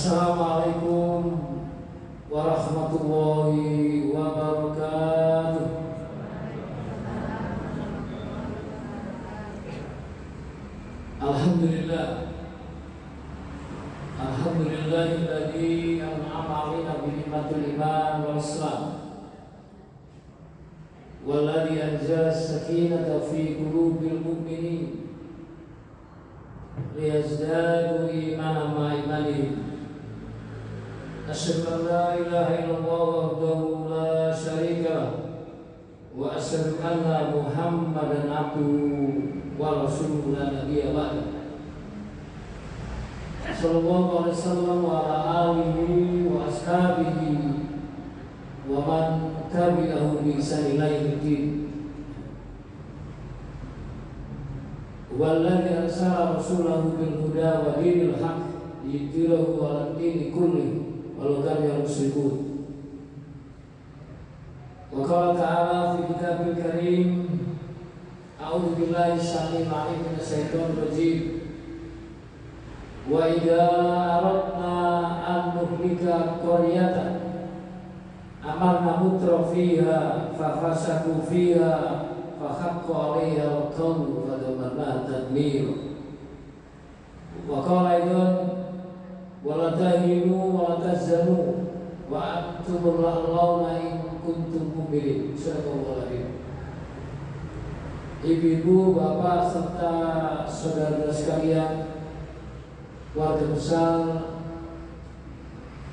Assalamualaikum warahmatullahi wabarakatuh. Alhamdulillah. Alhamdulillahilladzi an'ama 'alaina bi ni'matil iman wal islam. Walladzi anzala as-sakinata fi qulubil mu'minin liyazdadu imanan ma'a imanihim. Asyhadu an la ilaha illallah wahdahu la syarika lah wa asyhadu anna Muhammadan abduhu wa rasuluhu la nabiyya ba'dahu. Sallallahu alaihi wasallam wa ala alihi wa ashabihi wa man tabi'ahu bi ihsan ila yaumil walladzi arsala rasulahu bil huda wa dinil haqq liyudhhirahu 'ala dini kullihi walau karihal musyrikun. Wa qala ta'ala fi kitabil karim, a'udzu billahi syaitanir rajim minasyaitonir rajim. Wa idza aradna an nuhlika qaryatan amarna mutrafiha fa fasaku fiha fa haqqa 'alaiha al-qawlu fa damarna tadmir. Wa qala aidan wa la tahinu wa la tahzanu wa antumul la'launa in kuntum mu'minin. Subhanallah. Ibu-ibu, bapak serta saudara-saudara sekalian, warga besar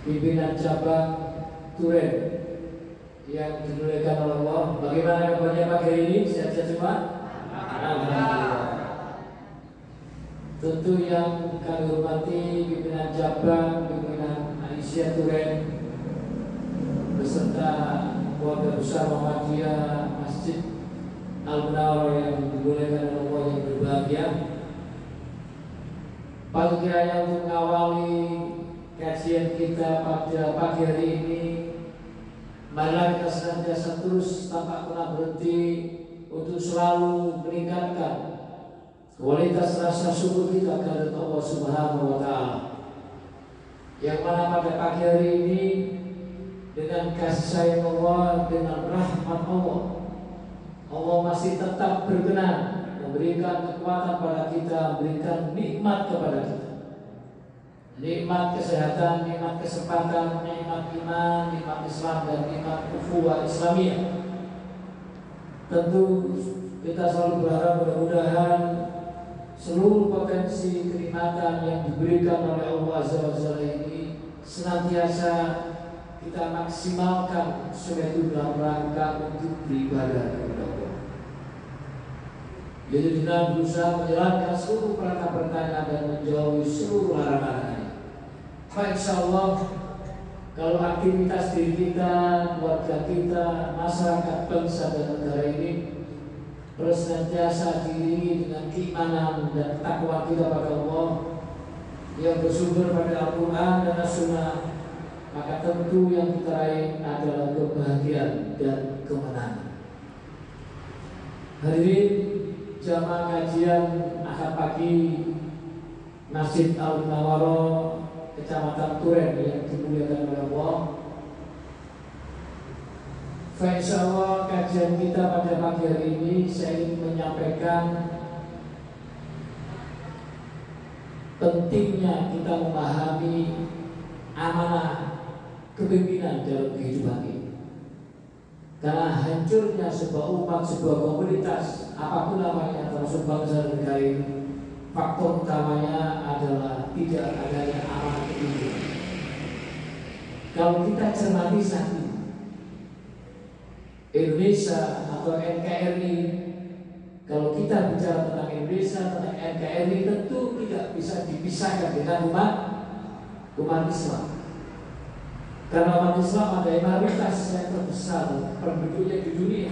pimpinan cabang Turen yang dimuliakan oleh Allah. Bagaimana kabarnya pagi hari ini? Sehat-sehat semua? Alhamdulillah. Tentu yang kami hormati pimpinan cabang, pimpinan Aisyah Turen beserta warga besar Muhammadiyah Masjid Al-Munawwarah yang dimuliakan oleh Allah yang berbahagia. Pagi kiranya untuk mengawali kajian kita pada pagi hari ini, marilah kita senantiasa terus tanpa pernah berhenti untuk selalu meningkatkan kualitas rasa syukur kita kepada Allah Subhanahu wa Ta'ala, yang mana pada pagi hari ini dengan kasih sayang Allah, dengan rahmat Allah, Allah masih tetap berkenan memberikan kekuatan pada kita, memberikan nikmat kepada kita, nikmat kesehatan, nikmat kesempatan, nikmat iman, nikmat Islam, dan nikmat ukhuwah Islamiyah. Tentu kita selalu berharap mudah-mudahan seluruh potensi kenikmatan yang diberikan oleh Allah Azza wa Jalla ini senantiasa kita maksimalkan sebagai dalam rangka untuk beribadah kepada Allah. Jadi kita berusaha menjalankan seluruh perintah-perintahnya dan menjauhi seluruh larangannya. Maka insya Allah kalau aktivitas diri kita, keluarga kita, masyarakat, bangsa dan negara ini terus senantiasa diiringi dengan keimanan dan takwa kita pada Allah yang bersumber pada Al-Quran dan As-Sunnah, maka tentu yang kita raih adalah kebahagiaan dan kemenangan. Hadirin jamaah kajian Ahad pagi Masjid Al-Munawwarah Kecamatan Turen yang dimuliakan oleh Allah. Insyaallah kajian kita pada pagi hari ini saya ingin menyampaikan pentingnya kita memahami amanah kepemimpinan dalam kehidupan ini. Karena hancurnya sebuah umat, sebuah komunitas, apapun namanya, termasuk bangsa dan negara ini, faktor utamanya adalah tidak adanya amanah kepemimpinan. Kalau kita cermati saat ini, Indonesia atau NKRI, kalau kita bicara tentang Indonesia, tentang NKRI, tentu tidak bisa dipisahkan dengan umat Islam. Karena umat Islam adalah mayoritas yang terbesar penduduknya di dunia.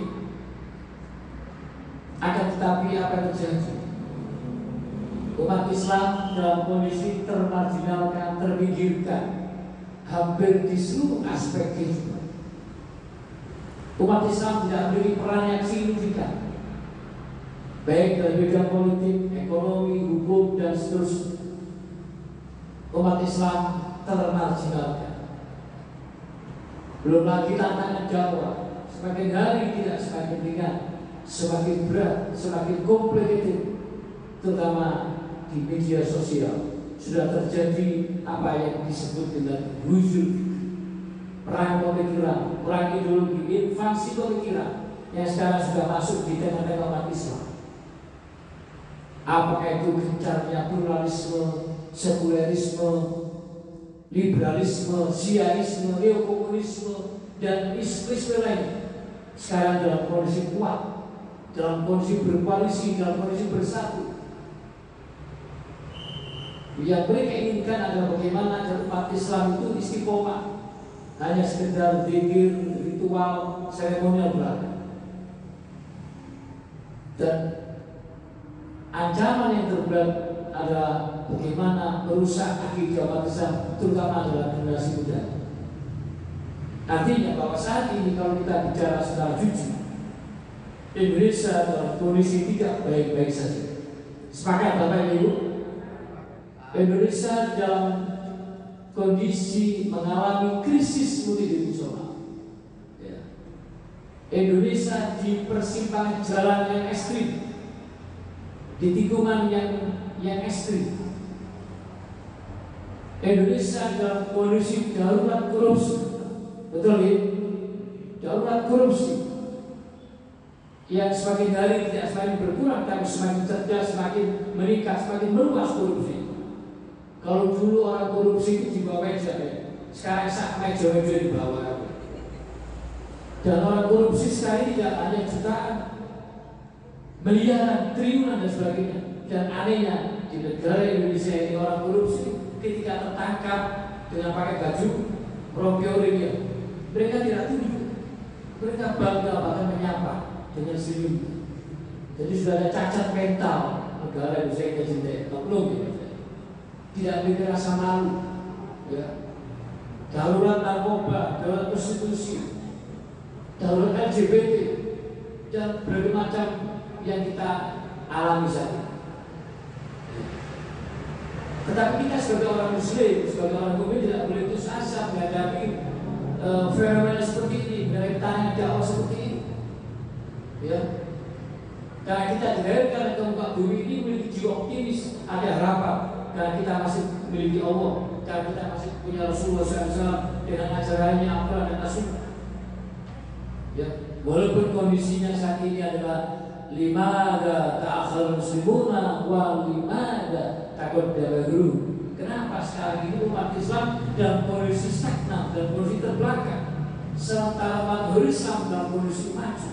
Akan tetapi apa yang terjadi? Umat Islam dalam kondisi termarginalkan, terpinggirkan, hampir di seluruh aspek kehidupan. Umat Islam tidak memiliki peran yang signifikan, baik dalam bidang politik, ekonomi, hukum, dan seterusnya. Umat Islam termarginalkan. Belum lagi tantangan dakwah, semakin hari tidak semakin ringan, semakin berat, semakin complicated, terutama di media sosial. Sudah terjadi apa yang disebut dengan hujur, perang pemikiran, perang ideologi, invasi pemikiran yang sekarang sudah masuk di tengah-tengah umat Islam. Apakah itu gencarnya pluralisme, sekularisme, liberalisme, Zionisme, neokomunisme, dan islamisme lain. Sekarang dalam kondisi kuat, dalam kondisi berkoalisi, dalam kondisi bersatu. Yang mereka inginkan adalah bagaimana agar umat Islam itu istiqomah, hanya sekedar zikir, ritual, seremonial belaka. Dan ancaman yang terberat adalah bagaimana merusak akidah umat Islam, terutama adalah generasi muda. Artinya bahwa saat ini kalau kita bicara secara jujur, Indonesia dalam kondisi tidak baik-baik saja. Sepakat Bapak Ibu? Indonesia dalam kondisi mengalami krisis multidimensional. Ya. Indonesia di persimpangan jalan yang ekstrim, di tikungan yang ekstrim. Indonesia dalam kondisi darurat korupsi, betul ya? Darurat korupsi yang semakin hari tidak semakin berkurang, tapi semakin cerdas, semakin meningkat, semakin meluas korupsi. Kalau dulu orang korupsi itu di bawah meja, ya. Sekarang sak meja-meja di bawah. Dan orang korupsi sekarang tidak hanya jutaan, miliaran, triliunan dan sebagainya. Dan anehnya di negara Indonesia ini orang korupsi ketika tertangkap dengan pakai baju rompi oranye, mereka tidak tunduk, mereka bangga bahkan menyapa dengan senyum. Jadi sudah ada cacat mental negara Indonesia yang cinta, belum ya? Tidak memiliki rasa malu, ya. Darurat narkoba, darurat prostitusi, darurat LGBT, dan berbagai macam yang kita alami saat ini. Tetapi kita sebagai orang Muslim, sebagai orang mukmin tidak boleh putus asa menghadapi fenomena seperti ini, menghadapi tangan dakwah seperti ini. Ya, karena kita dilahirkan ke muka bumi ini memiliki jiwa optimis, ada harapan, karena kita masih memiliki Allah, karena kita masih punya Rasulullah SAW dengan ajarannya Al-Quran dan As-Sunnah. Ya, walaupun kondisinya saat ini adalah limada ta'akhal muslimuna wa limada taqaddama guru. Kenapa sekarang ini umat Islam dalam kondisi stagnan, dalam kondisi terbelakang, sementara umat Islam dalam kondisi maju?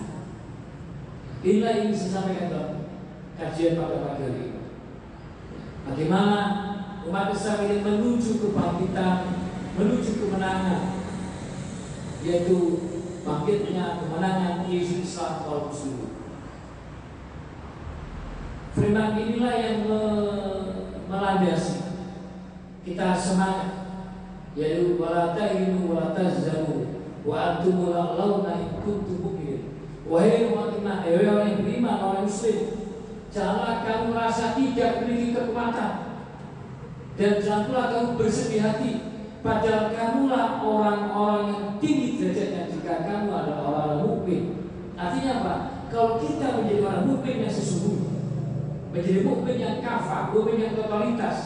Inilah yang saya sampaikan dalam kajian pada pagi hari ini. Bagaimana umat Islam ini menuju kebangkitan, menuju kemenangan, yaitu bangkitnya kemenangan Yesus Islam wal Muslimin. Firman inilah yang melandasi kita semangat, yaitu wala tahinu wala tahzanu wa antum la'launa in kuntum mu'minin. Wahai umat orang yang beriman, orang Muslim, janganlah kamu merasa tidak memiliki kekuatan, dan jangan pula kamu bersedih hati, padahal kamulah orang-orang yang tinggi derajatnya jika kamu adalah orang mukmin. Artinya apa? Kalau kita menjadi orang mukmin yang sesungguhnya, menjadi mukmin yang kafah, mukmin yang totalitas,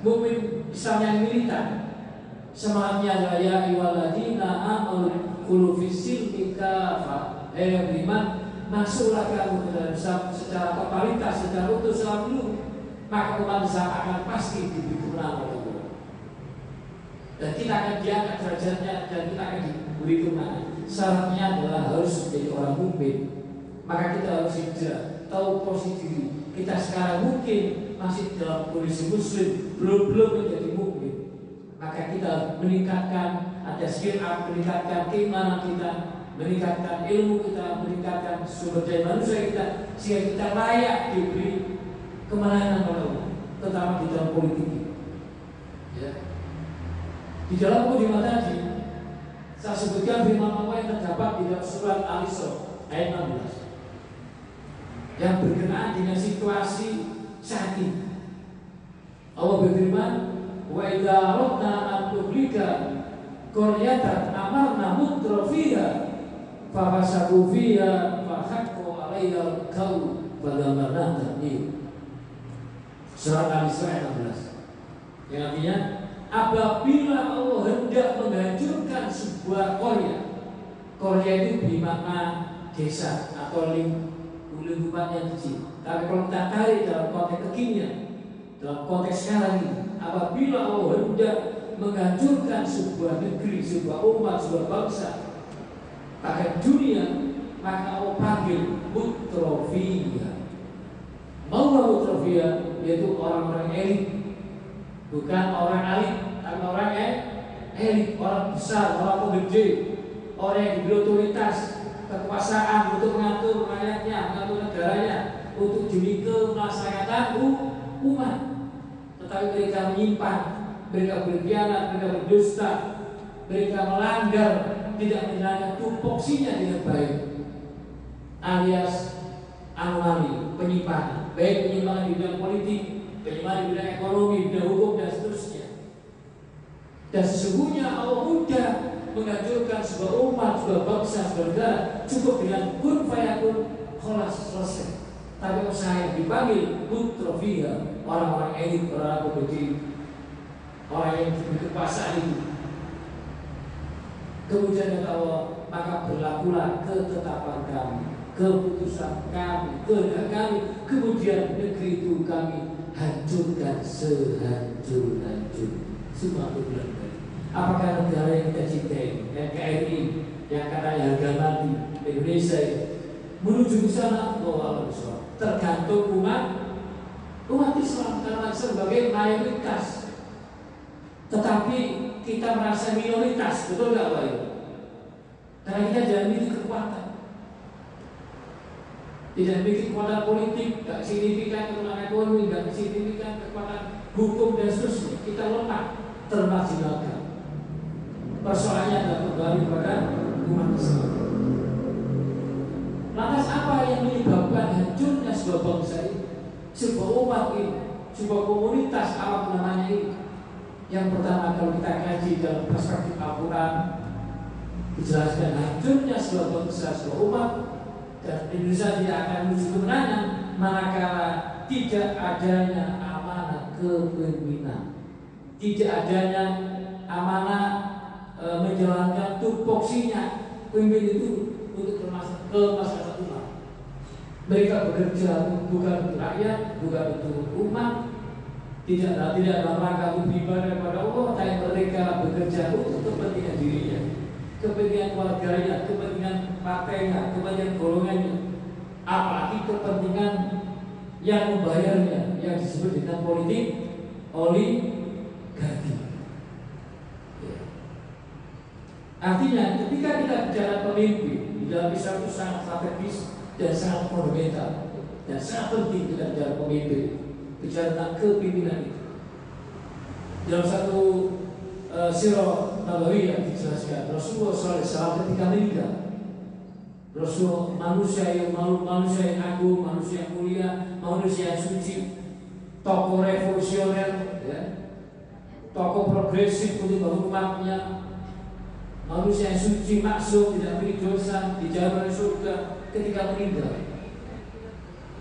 mukmin Islam yang militan, semangatnya adalah ya ayyuhalladzina amanu khulu fis-silmi kafah. Yang beriman, masuklah kamu ke dalam Islam secara totalitas, secara utuh, secara penuh, maka umat Islam akan pasti diberi kemenangan oleh Allah. Dan kita akan diangkat derajatnya dan kita akan diberi kemenangan. Syaratnya adalah harus menjadi orang mukmin. Maka kita harus hijrah, tahu posisi diri. Kita sekarang mungkin masih dalam kondisi Muslim, belum menjadi mukmin. Maka kita meningkatkan, ada skill up, meningkatkan keimanan kita, meningkatkan ilmu kita, meningkatkan sumber daya manusia kita, sehingga kita layak diberi kemenangan oleh Allah, terutama di dalam politik ini. Ya. Di dalam mukadimah tadi, saya sebutkan firman Allah yang terdapat di dalam surat Al-Isra ayat 16 yang berkenaan dengan situasi saat ini. Allah berfirman, wa idza aradna an nuhlika qaryatan amarna mutrafiha fa fasaku fiha fa haqqu 'alaiha al-qawl fa damarna tadmir. Surah Al-Isra 16. Yang artinya apabila Allah hendak menghancurkan sebuah Korea itu bermakna desa atau lingkungan yang kecil. Tapi kalau kita tarik dalam konteks kekinian, dalam konteks sekarang ini, apabila Allah hendak menghancurkan sebuah negeri, sebuah umat, sebuah bangsa, bahkan dunia, maka Allah panggil mutrofiyah. Mau mutrofiyah yaitu orang-orang elit, bukan orang alim, tapi orang elit, orang besar, orang pegede, orang yang diberi otoritas, kekuasaan untuk mengatur rakyatnya, mengatur negaranya, untuk judika melaksanakan umat. Tetapi mereka menyimpan, mereka berkhianat, mereka berdusta, mereka melanggar, tidak menjalankan tupoksinya dengan baik, alias anomali, penyimpangan, baik penyimpangan di bidang politik, penyimpangan di bidang ekonomi, bidang hukum dan seterusnya. Dan sesungguhnya Allah mudah menghancurkan sebuah umat, sebuah bangsa, sebuah negara cukup dengan kun fayakun, kholas, selesai. Tapi saya dipanggil mutrofiyah, orang-orang elit, orang pegede, orang yang berkekuasaan itu. Kemudian kata Allah, maka berlakulah ketetapan kami, keputusan kami, kehendak kami. Kemudian negeri itu kami hancurkan sehancur-hancur. Semua bulan balik. Apakah negara yang kita cintai, NKRI, yang katanya harga mati, Indonesia menuju ke sana? Allah SWT. Tergantung umat Islam, karena sebagai mayoritas. Tetapi kita merasa minoritas, betul nggak Pak? Karena kita jangan memiliki kekuatan, tidak memiliki kekuatan politik, nggak signifikan kekuatan ekonomi, nggak signifikan kekuatan hukum dan seterusnya. Kita lemah, termarginalkan. Persoalannya adalah kembali kepada umat Islam. Lantas apa yang menyebabkan hancurnya sebuah bangsa ini, sebuah umat ini, sebuah komunitas, apa namanya ini? Yang pertama, kalau kita kaji dalam perspektif Al-Quran, dijelaskan hancurnya sebuah bangsa, sebuah umat, dan Indonesia tidak akan menuju kemenangan manakala tidak adanya amanah kepemimpinan, tidak adanya amanah menjalankan tupoksinya pemimpin itu untuk kemaslahatan umat. Mereka bekerja bukan untuk rakyat, bukan untuk umat, tidak dalam rangka untuk beribadah kepada Allah, tapi mereka bekerja untuk kepentingan dirinya, kepentingan keluarganya, kepentingan partainya, kepentingan golongannya, apalagi kepentingan yang membayarnya, yang disebut dengan politik oligarki. Artinya ketika kita bicara pemimpin di dalam Islam itu sangat strategis dan sangat fundamental dan sangat penting kita bicara pemimpin, bicara tentang kepimpinan itu. Dalam satu sirah Nabawiyah dijelaskan Rasulullah SAW ketika meninggal, Rasul manusia yang agung, manusia yang mulia, manusia yang suci, tokoh revolusioner, ya, tokoh progresif untuk umatnya, manusia yang suci, maksum, tidak memiliki dosa, dijaga oleh surga. Ketika meninggal,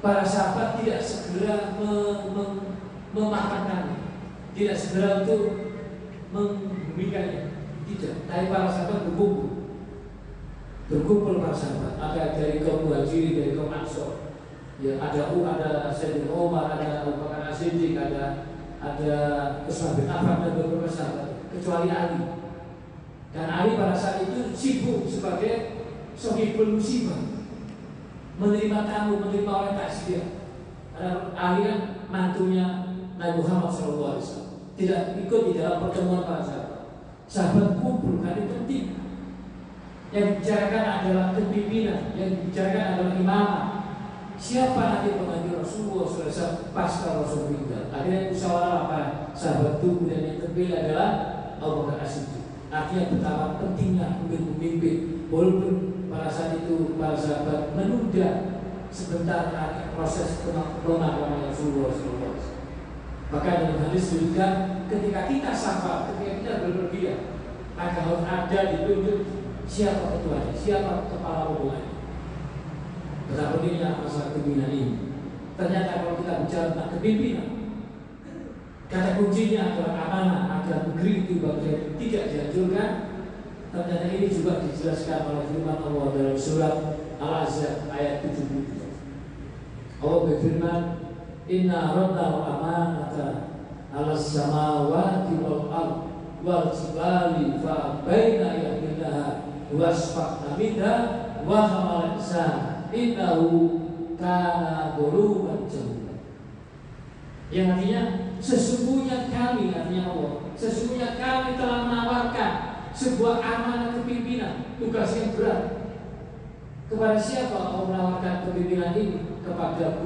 para sahabat tidak segera memakannya, tidak segera untuk membumikannya, tidak. Tapi para sahabat berkumpul para sahabat. Ada dari kaum Muhajirin, dari kaum Ansor, ya, ada Sayyidina Umar, ada Abu Bakar As-Siddiq, ada Utsman bin Affan dan beberapa sahabat, kecuali Ali. Dan Ali pada saat itu sibuk sebagai sohibul musibah, menerima tamu, menerima orang takziah. Karena Ali kan mantunya Nabi Muhammad SAW, tidak ikut di dalam pertemuan para sahabat. Sahabat kumpul, karena itu penting. Yang dibicarakan adalah kepimpinan, yang dibicarakan adalah imamah. Siapa nanti pengganti Rasulullah SAW pasca Rasul meninggal? Akhirnya musyawarah para sahabat itu, dan yang terpilih adalah Abu Bakar As-Siddiq. Artinya betapa pentingnya untuk memimpin, walaupun pada saat itu para sahabat menunda sebentar proses pemakaman Rasulullah SAW. Bahkan dalam hadis disebutkan ketika kita safar, ketika kita berpergian, maka harus ada ditunjuk siapa ketuanya, siapa kepala rombongan. Betapa pentingnya masalah kepemimpinan ini. Ternyata kalau kita bicara tentang kepemimpinan, kata kuncinya adalah amanah agar negeri itu bangsa tidak dihancurkan. Ternyata ini juga dijelaskan oleh firman Allah dalam surat Al-Ahzab ayat 70. Allah berfirman, Inna raddal amanata ala samawati wal ard wal jibali fa baina yahmilaha wasfaqna minha wa hamal insan innahu kana zaluman jahula. Yang artinya sesungguhnya kami, artinya Allah, sesungguhnya kami telah menawarkan sebuah amanah kepimpinan, tugas yang berat. Kepada siapa Allah menawarkan kepimpinan ini? Kepada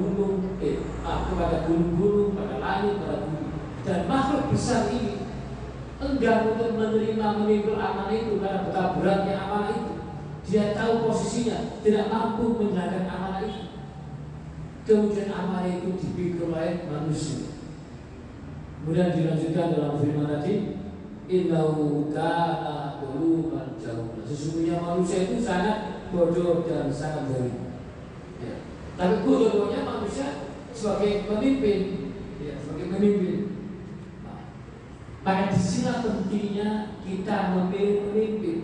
kepada gunung-gunung, pada langit, pada bumi. Dan makhluk besar ini enggan untuk menerima memikul amanah itu karena betapa beratnya amanah itu. Dia tahu posisinya, tidak mampu menjalankan amanah itu. Kemudian amanah itu dipikul oleh manusia. Kemudian dilanjutkan dalam firman tadi, Innahu kana zaluman jahula. Sesungguhnya manusia itu sangat bodoh dan sangat zalim. Ya. Tapi bodohnya manusia sebagai pemimpin, ya, sebagai pemimpin. Nah, maka disinilah pentingnya kita memilih pemimpin.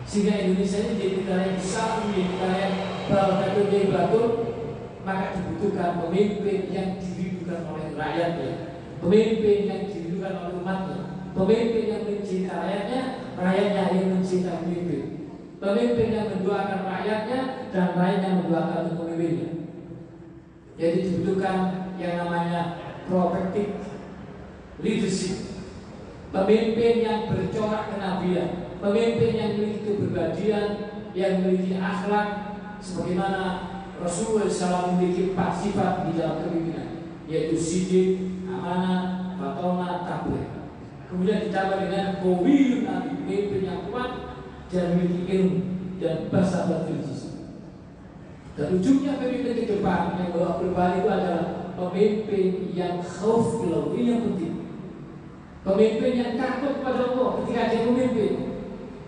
Sehingga Indonesia ini jadi negara yang besar, menjadi negara yang batul, maka dibutuhkan pemimpin yang dirindukan oleh rakyatnya, pemimpin yang dirindukan oleh umatnya, pemimpin yang mencintai rakyatnya, rakyatnya yang mencintai pemimpin, pemimpin yang mendoakan rakyatnya dan rakyat yang mendoakan pemimpinnya. Jadi dibutuhkan yang namanya proactive leadership, pemimpin yang bercorak kenabian, pemimpin yang memiliki kepribadian, yang memiliki akhlak, sebagaimana Rasulullah SAW memiliki 4 sifat di dalam kepemimpinan, yaitu sidik, amanah, fatonah, tabligh. Kemudian ditambah dengan qawiyun, pemimpin yang kuat dan memiliki ilmu dan bahasa berfilsafat. Dan ujungnya pemimpin ke depan yang bawa perubahan itu adalah pemimpin yang khauf ilallah. Ini yang penting. Pemimpin yang takut kepada Allah ketika dia memimpin,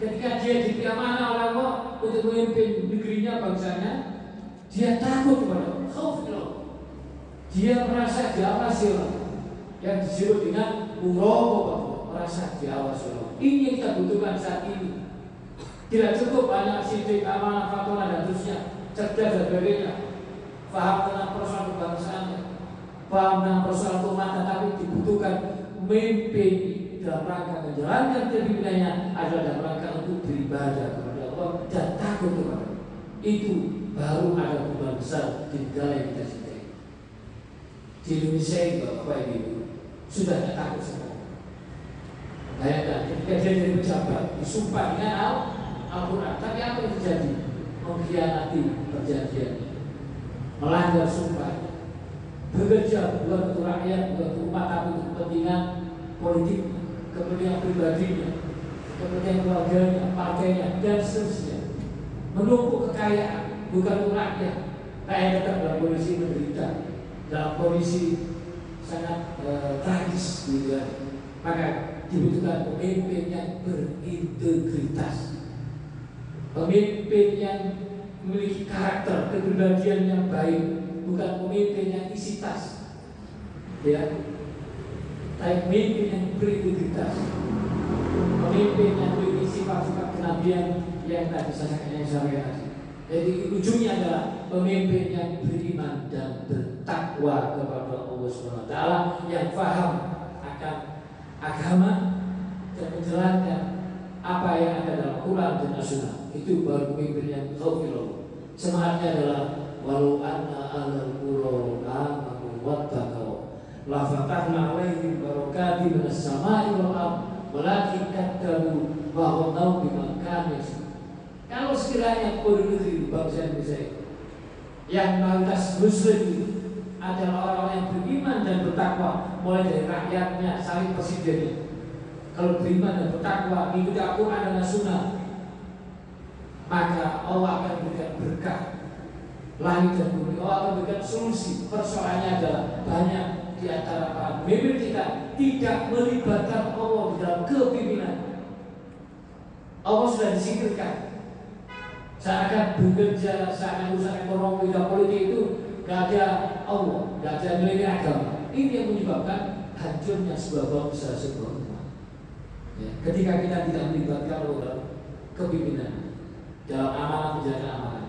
ketika dia diberi amanah oleh Allah untuk memimpin negerinya, bangsanya, dia takut kepada Allah, khauf ilallah. Dia merasa diawasi Allah, yang disebut dengan muraqabah, merasa diawasi Allah. Ini yang kita butuhkan saat ini. Tidak cukup banyak sidik, amanah, fatonah dan terusnya, cerdas dan sebagainya, paham tentang persoalan kebangsaannya, paham tentang persoalan umat, tapi dibutuhkan memimpin dalam rangka menjalankan kepimpinannya adalah dalam rangka untuk beribadah kepada Allah dan takut kepada Allah. Itu baru ada perubahan besar di negara yang kita cintai. Di Indonesia ini Bapak Ibu sudah tidak takut semua. Bayangkan ketika dia jadi pejabat disumpah dengan Al-Quran, tapi apa yang terjadi? Mengkhianati perjanjian, melanggar sumpah, bekerja bukan untuk rakyat, bukan untuk umat, tapi untuk kepentingan politik, kepentingan pribadinya, kepentingan keluarganya, partainya, dan seterusnya. Menumpuk kekayaan bukan untuk rakyat. Rakyat tetap dalam kondisi menderita, dalam kondisi sangat tragis, gitu kan. Maka dibutuhkan pemimpin yang berintegritas, pemimpin yang memiliki karakter kepribadian yang baik, bukan pemimpin yang isi tas, ya, tapi pemimpin yang berintegritas, pemimpin yang memiliki sifat-sifat kenabian yang tadi saya sampaikan. Jadi ujungnya adalah pemimpin yang beriman dan bertakwa kepada Allah SWT, yang paham akan agama dan menjalankan apa yang ada dalam Quran dan As-Sunnah. Itu baru pemimpin yang khaufillah. Semangatnya adalah walau anna ahlal qura amanu wattaqau la fatahna 'alaihim barakatin minas sama'i wal ardh walakin kadzabu wa dhanu bima kanu. Kalau sekiranya penduduk negeri bangsa Indonesia yang mayoritas muslim adalah orang yang beriman dan bertakwa, mulai dari rakyatnya sampai presidennya, kalau beriman dan bertakwa mengikuti Al-Quran dan As-Sunnah, maka Allah akan memberikan berkah langit dan bumi. Allah akan memberikan solusi. Persoalannya adalah banyak di di antara para pemimpin kita tidak melibatkan Allah di dalam kepimpinan. Allah sudah disingkirkan. Seakan bekerja, seakan urusan ekonomi dan politik itu gak ada Allah, gak ada nilai agama. Ini yang menyebabkan hancurnya sebuah bangsa, sebuah umat. Ya, ketika kita tidak melibatkan Allah dalam kepimpinan, dalam amanah menjaga amanah,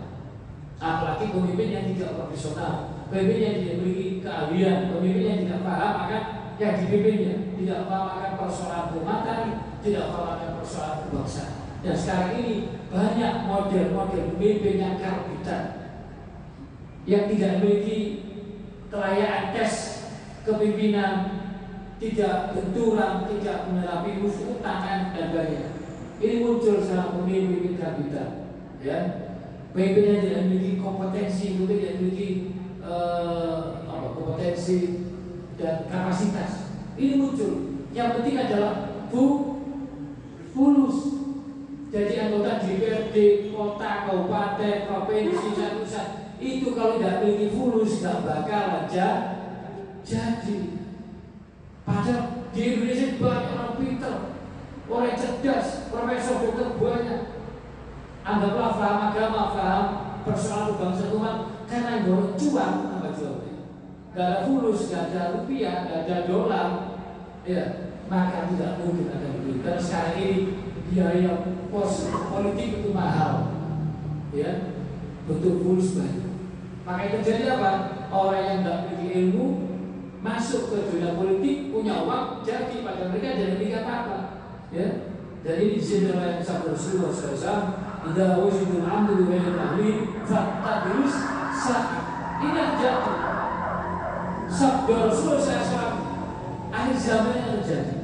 apalagi pemimpin yang tidak profesional, pemimpin yang tidak memiliki keahlian, pemimpin yang tidak paham akan yang dipimpinnya, tidak paham akan persoalan keumatan, tidak paham akan persoalan kebangsaan. Dan sekarang ini banyak model-model pemimpin yang karbitan, yang tidak memiliki kelayaan tes kepimpinan, tidak benturan, tidak menerapi musuh tangan dan sebagainya. Ini muncul sekarang pemimpin karbitan, ya. Pemimpin yang tidak memiliki kompetensi, mungkin tidak memiliki kompetensi dan kapasitas. Ini muncul. Yang penting adalah fulus. Jadi anggota DPRD, kota, kabupaten, provinsi, dan pusat itu kalau tidak memiliki fulus tidak bakal aja jadi. Padahal di Indonesia banyak orang pintar, orang cerdas, profesor, dokter banyak. Anggaplah paham agama, paham persoalan bangsa umat, karena yang cuan apa jualnya? Gak ada fulus, gak ada rupiah, gak ada dolar, ya maka tidak mungkin akan begitu. Dan sekarang ini biaya pos politik itu mahal, ya bentuk fulus banyak. Maka yang terjadi apa? Orang yang tidak memiliki ilmu masuk ke dunia politik, punya uang, jadi pada mereka jadi memiliki apa-apa, ya. Dan ini disebut oleh sabda Rasulullah SAW. Idza wujidul amru bainal ahli fattabi'us sa'id. Ini yang terjadi. Sabda Rasulullah SAW, akhir zaman yang terjadi.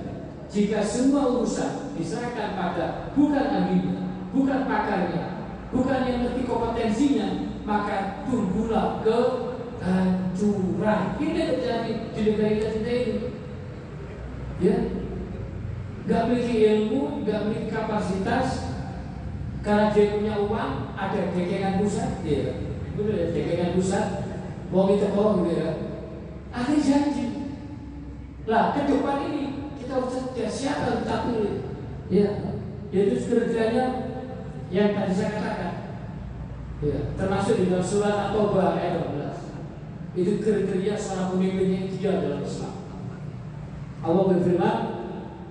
Jika semua urusan diserahkan pada bukan ahlinya, bukan pakarnya, bukan yang ngerti kompetensinya, maka tunggulah kehancuran. Ini yang terjadi di negara kita ini. Ya, nggak memiliki ilmu, nggak memiliki kapasitas. Karena dia punya uang, ada dekengan pusat, ya, betul ya, dekengan pusat, mau kita tolong gitu ya. Akhir janji. Lah ke depan ini kita harus siapa yang kita pilih, ya, yaitu kriterianya yang tadi saya katakan, ya, termasuk di dalam surat At-Taubah ayat 12. Itu kriteria seorang pemimpin yang ideal dalam Islam. Allah berfirman,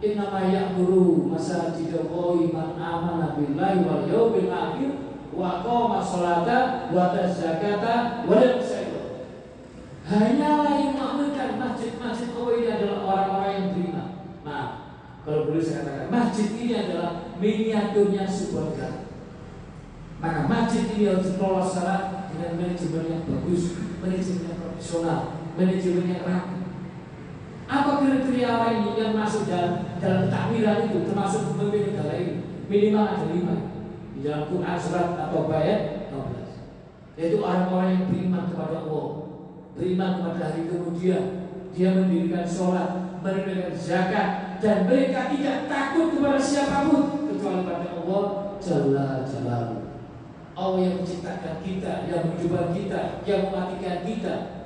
innama ya'muru masajidallahi man amana billahi wal yawmil akhir wa aqama sholata wa ata zakata wa lam yusyrif. Hanyalah yang mengamalkan masjid-masjid Allah ini adalah orang-orang yang beriman. Nah, kalau boleh saya katakan, masjid ini adalah miniaturnya sebuah negara. Maka masjid ini harus dikelola secara dengan manajemen yang bagus, manajemen yang profesional, manajemen yang rapi. Apa kriteria orang ini yang masuk dalam takmiran itu, termasuk pemimpin negara ini? Minimal ada 5 di dalam Quran surat atau ayat 16. Yaitu orang-orang yang beriman kepada Allah, beriman kepada hari kemudian, dia mendirikan sholat, menunaikan zakat, dan mereka tidak takut kepada siapapun kecuali pada Allah Jalla Jalaluhu. Allah yang menciptakan kita, yang menghidupkan kita, yang mematikan kita.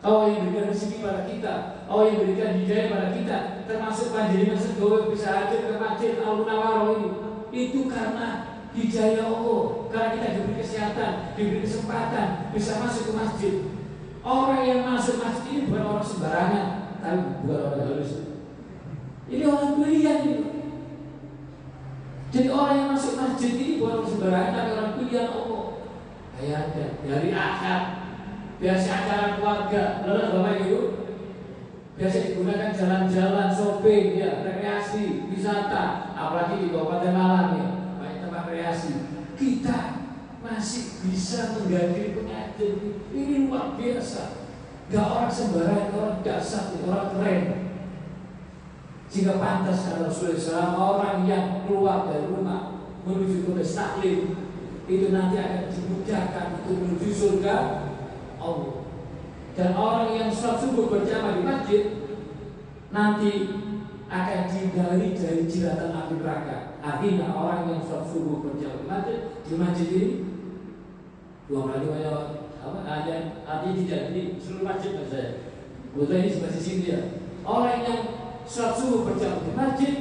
Allah yang berikan rezeki pada kita, Allah yang berikan hidayah pada kita, termasuk panjenengan sedoyo bisa hadir ke masjid Al-Munawwarah ini. Itu karena hidayah Allah, karena kita diberi kesehatan, diberi kesempatan bisa masuk ke masjid. Orang yang masuk masjid ini bukan orang sembarangan, tapi bukan orang halus. Ini orang pilihan itu. Jadi orang yang masuk masjid ini bukan orang sembarangan, tapi orang pilihan Allah. Bayangkan dari akad. Biasa acara keluarga, lalu Bapak Ibu, biasa digunakan jalan-jalan, shopping, ya, rekreasi, wisata, apalagi di Kabupaten Malang ya, banyak tempat rekreasi. Kita masih bisa menghadiri pengajian, ini luar biasa. Gak orang sembarangan, orang dasar, orang keren. Jika pantas kata Rasulullah SAW, orang yang keluar dari rumah menuju ke taklim itu nanti akan dimudahkan untuk menuju surga Allah. Dan orang yang sholat subuh berjamaah di masjid nanti akan dihindari dari jeratan api neraka. Artinya orang yang sholat subuh berjamaah di masjid ini 2 kali banyak artinya tidak di seluruh masjid maksud saya. Betul, ini seperti sini ya. Orang yang sholat subuh berjamaah di masjid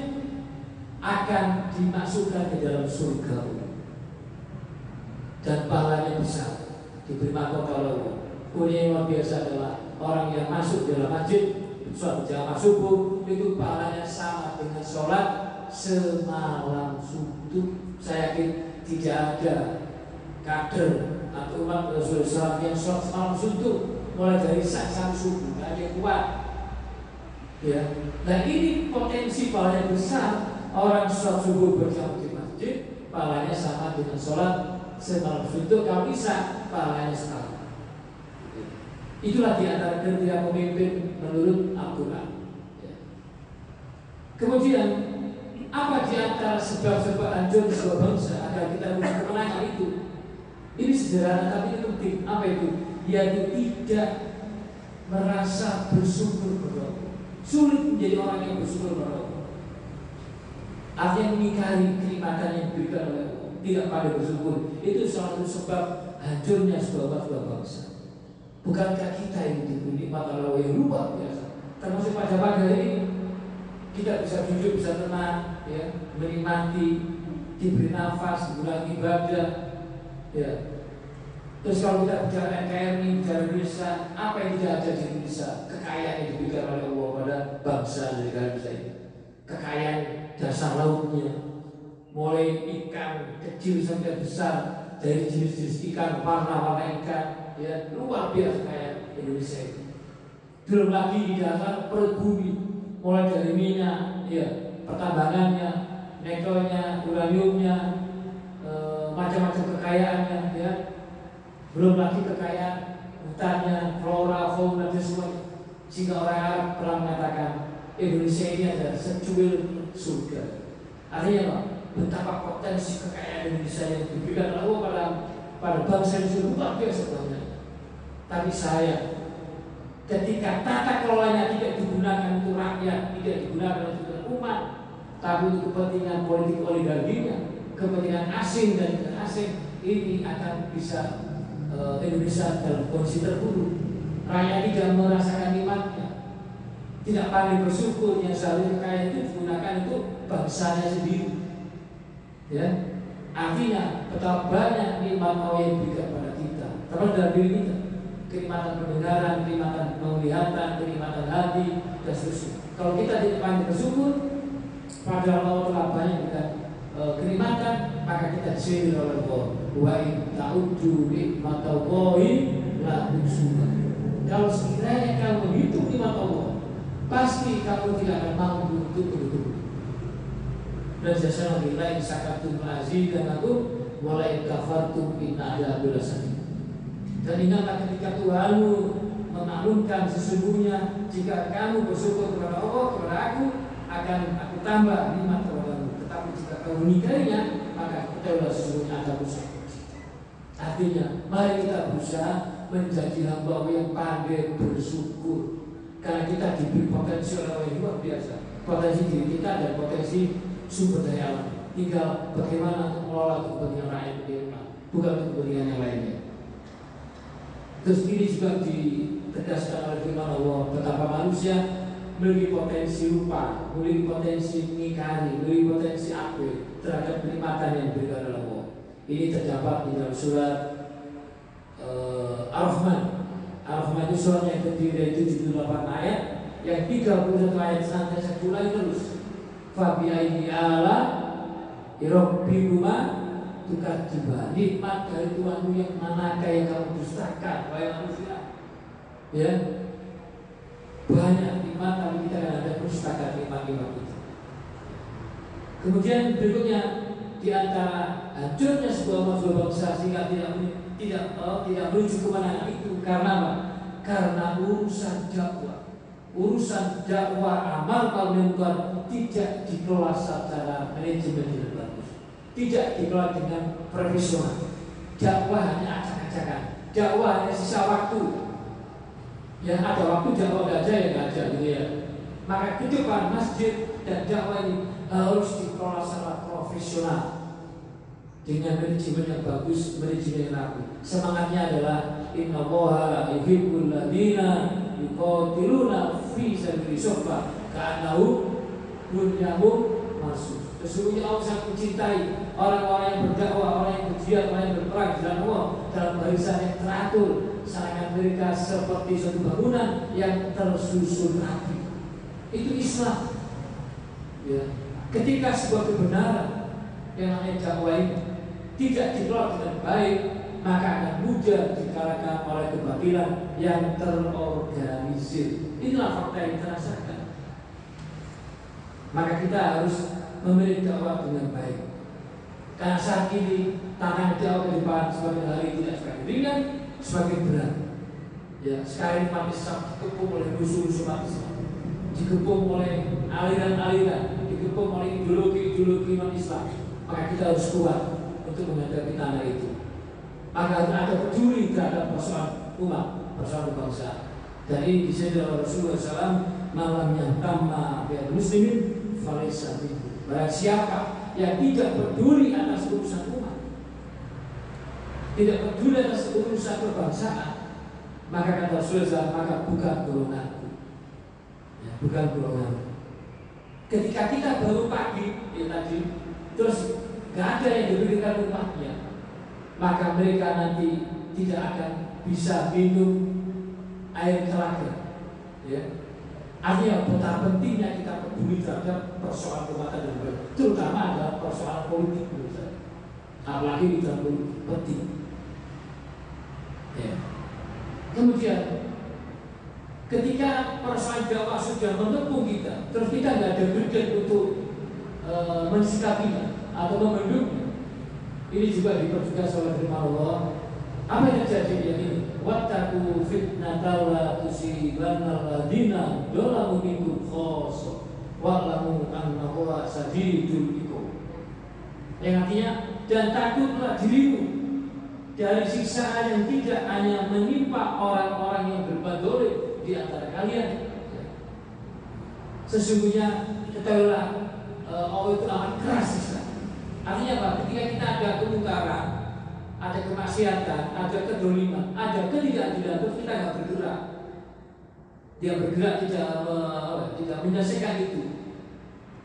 akan dimasukkan ke dalam surga dan pahalanya besar, diberi mahkota Allah. Yang luar biasa adalah orang yang masuk dalam masjid sholat berjamaah subuh itu pahalanya sama dengan sholat semalam suntuk. Saya yakin tidak ada kader atau umat Rasulullah yang sholat semalam suntuk mulai dari saat subuh, tidak ada yang kuat. Ya, nah ini potensi pahalanya besar. Orang sholat subuh berjamaah di masjid pahalanya sama dengan sholat semalam suntuk. Kalau bisa pahalanya setara. Itulah diantara kriteria pemimpin menurut Al-Quran. Kemudian apa diantara sebab-sebab hancur sebuah bangsa agar kita bisa kemenangan itu? Ini sederhana tapi itu penting. Apa itu? Yaitu tidak merasa bersyukur kepada Allah. Sulit menjadi orang yang bersyukur kepada Allah. Artinya mengingkari kenikmatan yang diberikan oleh Allah, tidak pada bersyukur. Itu salah satu sebab hancurnya sebuah bangsa. Bukankah kita yang diberi nikmat Allah yang luar biasa? Termasuk pada pagi hari ini kita bisa duduk, bisa tenang, ya, menikmati, diberi nafas, bulan ibadah, ya. Terus kalau kita bicara NKRI, bicara Indonesia, apa yang tidak ada di Indonesia? Kekayaan yang diberikan oleh Allah pada bangsa negara Indonesia ini. Kekayaan dasar lautnya, mulai ikan kecil sampai besar, dari jenis-jenis ikan, warna-warna ikan, ya, luar biasa kayak Indonesia itu. Belum lagi di dasar perut bumi, mulai dari minyak, ya, pertambangannya, nikelnya, uraniumnya, macam-macam kekayaannya, ya. Belum lagi kekayaan hutannya, flora, fauna, dan semuanya. Sehingga orang Arab pernah mengatakan Indonesia ini adalah secuil surga. Artinya apa? Betapa potensi kekayaan Indonesia yang diberikan Allah pada bangsa Indonesia luar biasa banyak. Tapi sayang, ketika tata kelolanya tidak digunakan untuk rakyat, tidak digunakan untuk umat, tapi untuk kepentingan politik oligarkinya, kepentingan asing dan tidak asing, ini akan bisa Indonesia dalam kondisi terburuk. Rakyat tidak merasakan nikmatnya, tidak pandai bersyukur. Yang seharusnya kekayaan itu digunakan untuk bangsanya sendiri. Ya, artinya betapa banyak nikmat Allah yang diberikan pada kita, termasuk dalam diri kita. Kenikmatan pendengaran, kenikmatan penglihatan, kenikmatan hati, dan seterusnya. Kalau kita tidak pandai bersyukur, padahal Allah telah banyak memberikan kenikmatan, maka kita disihir oleh Allah. Wa in ta'uddu nikmatallahi la tuhsuha. Kalau sekiranya kamu menghitung nikmat Allah, pasti kamu tidak akan mampu untuk bersyukur. Dan jasa billahi sakatum azidannakum wa la in kafartum inna adzabil lasyadid. Dan ingatlah ketika Tuhanmu memaklumkan sesungguhnya jika kamu bersyukur kepada Allah, kepada aku, akan aku tambah nikmat kepadamu. Tetapi jika kamu mengingkarinya, maka ketahuilah sesungguhnya ada dosa. Artinya, mari kita berusaha menjadi hamba Allah yang pandai bersyukur. Karena kita diberi potensi oleh Allah yang luar biasa. Potensi diri kita dan potensi sumber daya alam. Tinggal bagaimana untuk mengelola kepentingan rakyat kita, bukan untuk kepentingan yang lainnya. Terus ini juga ditegaskan oleh firman Allah betapa manusia memiliki potensi lupa, memiliki potensi mengingkari, memiliki potensi abai terhadap kenikmatan yang diberikan oleh Allah. Ini terdapat di dalam surat Ar-Rahman. Ar-Rahman itu surat yang terdiri dari 78 ayat, yang 31 ayat senantiasa diulangi terus. Fabi'ayyi ala rabbikuma tukadziban. Nikmat dari Tuhanmu yang manakah yang kamu dustakan, wahai manusia? Ya, banyak nikmat tapi kita tidak ada dustakan nikmat-nikmat itu. Kemudian berikutnya, di antara hancurnya sebuah bangsa sehingga tidak menuju kemenangan itu karena apa? Karena urusan dakwah amal munkar tidak dikelola secara manajemen yang bagus, tidak dikelola dengan profesional. Dakwah hanya acak-acakan, dakwah hanya sisa waktu. Yang ada waktu dakwah gak ada, ya gak ada, gitu ya. Maka ke depan masjid dan dakwah ini harus dikelola secara profesional dengan manajemen yang bagus, manajemen yang rapi. Semangatnya adalah innallaha yuhibbul ladzina yuqatiluna fi sabilillah syaffa ka'annahu bunyamun marsus. Sesungguhnya Allah sangat mencintai orang-orang yang berdakwah, orang yang berjihad, orang yang berperang di jalan Allah dalam barisan yang teratur, seakan mereka seperti suatu bangunan yang tersusun rapi. Itu Islam. Ya. Ketika sebuah kebenaran yang namanya dakwah ini tidak dikelola dengan baik, maka akan mudah dikalahkan oleh kebatilan yang terorganisir. Inilah fakta yang kita rasakan. Maka kita harus memilih dakwah dengan baik. Karena saat ini tantangan dakwah ke depan sebagai hari tidak sebagai ringan, sebagai berat. Ya, sekarang umat Islam dikepung oleh musuh-musuh umat Islam, dikepung oleh aliran-aliran, dikepung oleh ideologi-ideologi umat Islam. Maka kita harus kuat untuk menghadapi tanah itu. Maka harus ada peduli terhadap persoalan umat, persoalan bangsa. Dan ini disediakan oleh Rasulullah SAW, malam yang tamma biar muslimin falaysa minhu. Barang siapa yang tidak peduli atas urusan umat, tidak peduli atas urusan kebangsaan, maka kata Rasulullah, maka bukan golonganku. Ya, bukan golonganku. Ketika kita baru pagi, ya tadi, terus gak ada yang diberikan umatnya, maka mereka nanti tidak akan bisa minum air telaga. Ya. Artinya betapa pentingnya kita peduli terhadap persoalan keumatan dan berbeda, terutama adalah persoalan politik, apalagi di dalam politik penting. Ya. Kemudian ketika persoalan dakwah sudah menepung kita, terus kita nggak ada bergen untuk mensikapinya atau membendungnya, ini juga dipertegas oleh firman Allah. Apa yang terjadi di ini? Wattaqu fitnatal la tusibanna alladziina dzalamu minkum khassa wa'lamu annallaha shadidul iqab. Yang artinya, dan takutlah dirimu dari siksaan yang tidak hanya menimpa orang-orang yang berbuat dolim di antara kalian. Sesungguhnya ketahuilah Allah itu amat keras siksa. Artinya apa? Ketika kita ada kemungkaran, ada kemaksiatan, ada kedoliman, ada ketidakadilan, terus kita nggak bergerak. Dia bergerak tidak menyelesaikan itu,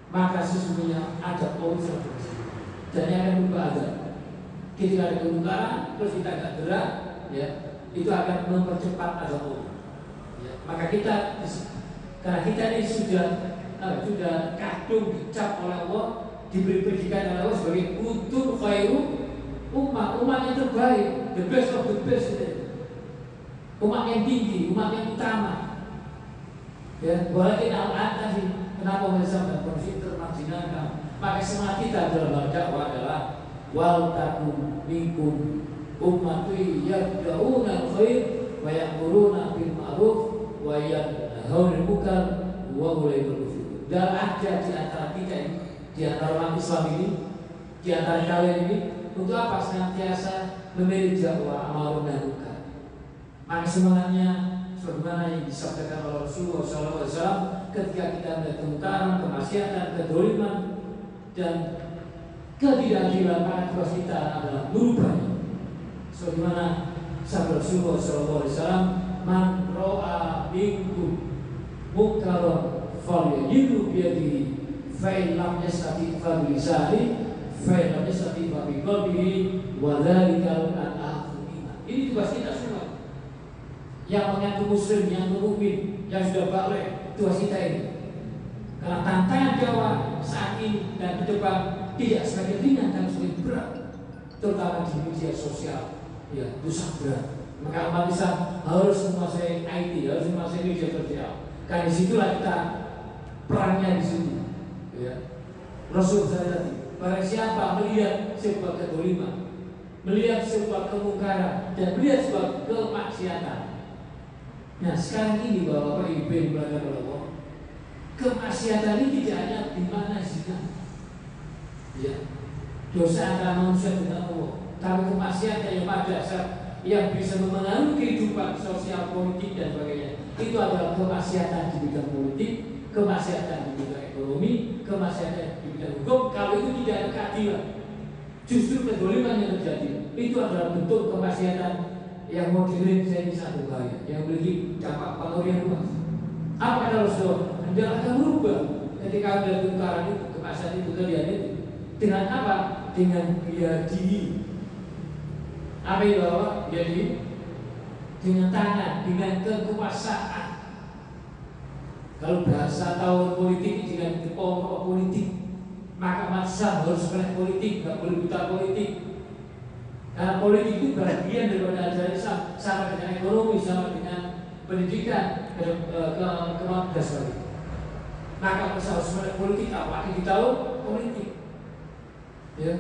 maka sesungguhnya ada urusan dan yang akan berubah ada. Ketika ada kemungkaran, terus kita nggak gerak, ya, itu akan mempercepat ada urusan. Ya, maka kita, karena kita ini sudah kadung dicap oleh Allah, diberi predikat oleh Allah sebagai kuntum khairu umat yang terbaik, the best of the best, umat yang tinggi, umat yang utama. Ya, walakin al-atas kenapa mereka dan kondisi termarginalkan? Maka semangat kita dalam dakwah adalah wal takum minkum ummati yad'una khair wa ya'muruna bil ma'ruf wa yanhauna 'anil munkar wa ulaika hum. Dan ada di antara kita ini, di antara umat Islam ini, di antara kalian ini, untuk apa senantiasa memilih dakwah amar ma'ruf nahi munkar. Maka semangatnya sebagaimana yang disampaikan oleh Rasulullah SAW ketika kita melihat kemungkaran, kemaksiatan, kedoliman dan ketidakadilan, maka tugas kita adalah merubahnya. Sebagaimana sabda Rasulullah SAW, man ro'a minkum munkaran falyughayyirhu biyadihi fa in lam yastati' fa bilisanihi fa in lam yastati' fa biqalbihi wa dzalikal ad'aful iman. Ini tugas kita semua. Yang mengaku muslim, yang mukmin, yang sudah balik, tugas kita ini. Karena tantangan dakwah saat ini dan ke depan tidak sebagai ringan dan sebagai berat, terutama di media sosial. Ya, itu sangat berat. Maka umat Islam harus menguasai IT, harus menguasai media sosial. Karena disitulah kita perangnya di situ. Ya. Rasul saya tadi, barang siapa melihat sebuah kedoliman, melihat sebuah kemungkaran, dan melihat sebuah kemaksiatan. Nah sekarang ini Bapak Ibu yang belajar Allah, kemaksiatan ini tidak hanya di mana zina, ya, dosa antara manusia dengan Allah, tapi kemaksiatan yang pada dasar yang bisa memengaruhi kehidupan sosial, politik dan sebagainya. Itu adalah kemaksiatan di bidang politik, kemaksiatan di bidang ekonomi, kemaksiatan di bidang hukum. Kalau itu tidak ada keadilan, justru kedoliman yang terjadi, itu adalah bentuk kemaksiatan yang modern saya ini sangat berbahaya, yang memiliki dampak pengaruh yang luas. Apa kata Rasulullah? Hendaklah kamu berubah ketika ada tukaran itu, kemasan itu, kalian itu. Dengan apa? Dengan biadi. Apa itu Bapak? Biadi? Dengan tangan, dengan kekuasaan. Kalau bahasa tahun politik dengan pokok politik, maka masa harus melek politik, nggak boleh buta politik. Karena politik itu bagian daripada ajaran Islam, sama dengan ekonomi, sama dengan pendidikan, kemampuan sekali. Maka masa harus melek politik, apalagi di tahun politik. Ya.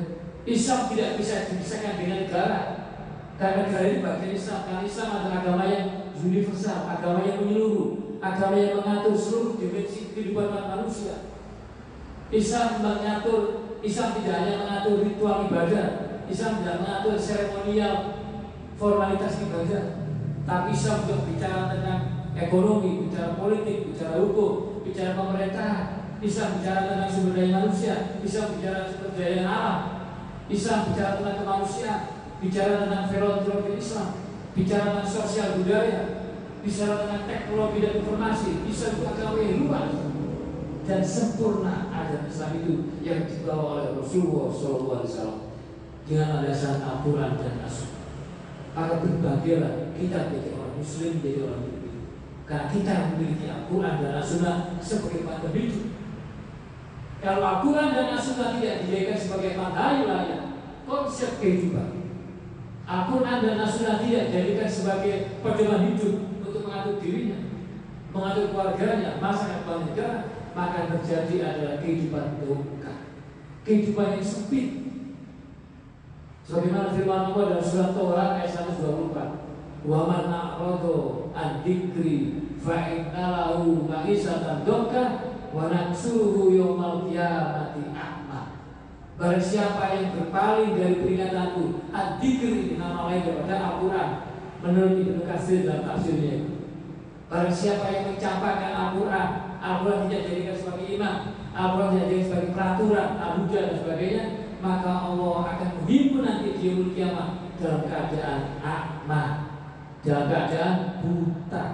Islam tidak bisa dipisahkan dengan negara. Karena negara ini bagian Islam. Karena Islam adalah agama yang universal, agama yang menyeluruh, agama yang mengatur seluruh dimensi kehidupan manusia. Islam tidak hanya mengatur ritual ibadah, Islam tidak mengatur seremonial formalitas ibadah, tapi Islam juga bicara tentang ekonomi, bicara politik, bicara hukum, bicara pemerintahan. Islam bicara tentang sumber daya manusia, Islam bicara sumber daya alam, Islam bicara tentang kemanusiaan, bicara tentang filosofi Islam, bicara tentang sosial budaya, bicara tentang teknologi dan informasi. Islam juga agama yang luas dan sempurna. Ajaran Islam itu yang dibawa oleh Rasulullah SAW dengan landasan Al-Quran dan As-Sunnah. Maka berbahagialah kita menjadi orang Muslim, menjadi orang mukmin, karena kita memiliki Al-Quran dan As-Sunnah sebagai panduan hidup. Kalau Al-Quran dan As-Sunnah tidak dijadikan sebagai panduan layak konsep kehidupan, Al-Quran dan As-Sunnah tidak dijadikan sebagai pedoman hidup untuk mengatur dirinya, mengatur keluarganya, masyarakat negara, maka terjadi adalah kehidupan dongkrak, kehidupan yang sempit. Sebagaimana firman Allah dalam surat Torat ayat 124, wa man a'rada an dzikri fa inna lahu ma'isatan dongka wa nahsyuruhu yaumal qiyamati a'ma. Barang siapa yang berpaling dari peringatanku, ad-dzikri nama lain daripada Al-Quran, menurut Ibnu Katsir dalam tafsirnya. Barang siapa yang mencampakkan Al-Quran, Al-Quran tidak dijadikan sebagai imam, Al-Quran tidak dijadikan sebagai peraturan, al-hujjah dan sebagainya, maka Allah akan menghimpun nanti di yaumul kiamat dalam keadaan a'ma, dalam keadaan buta.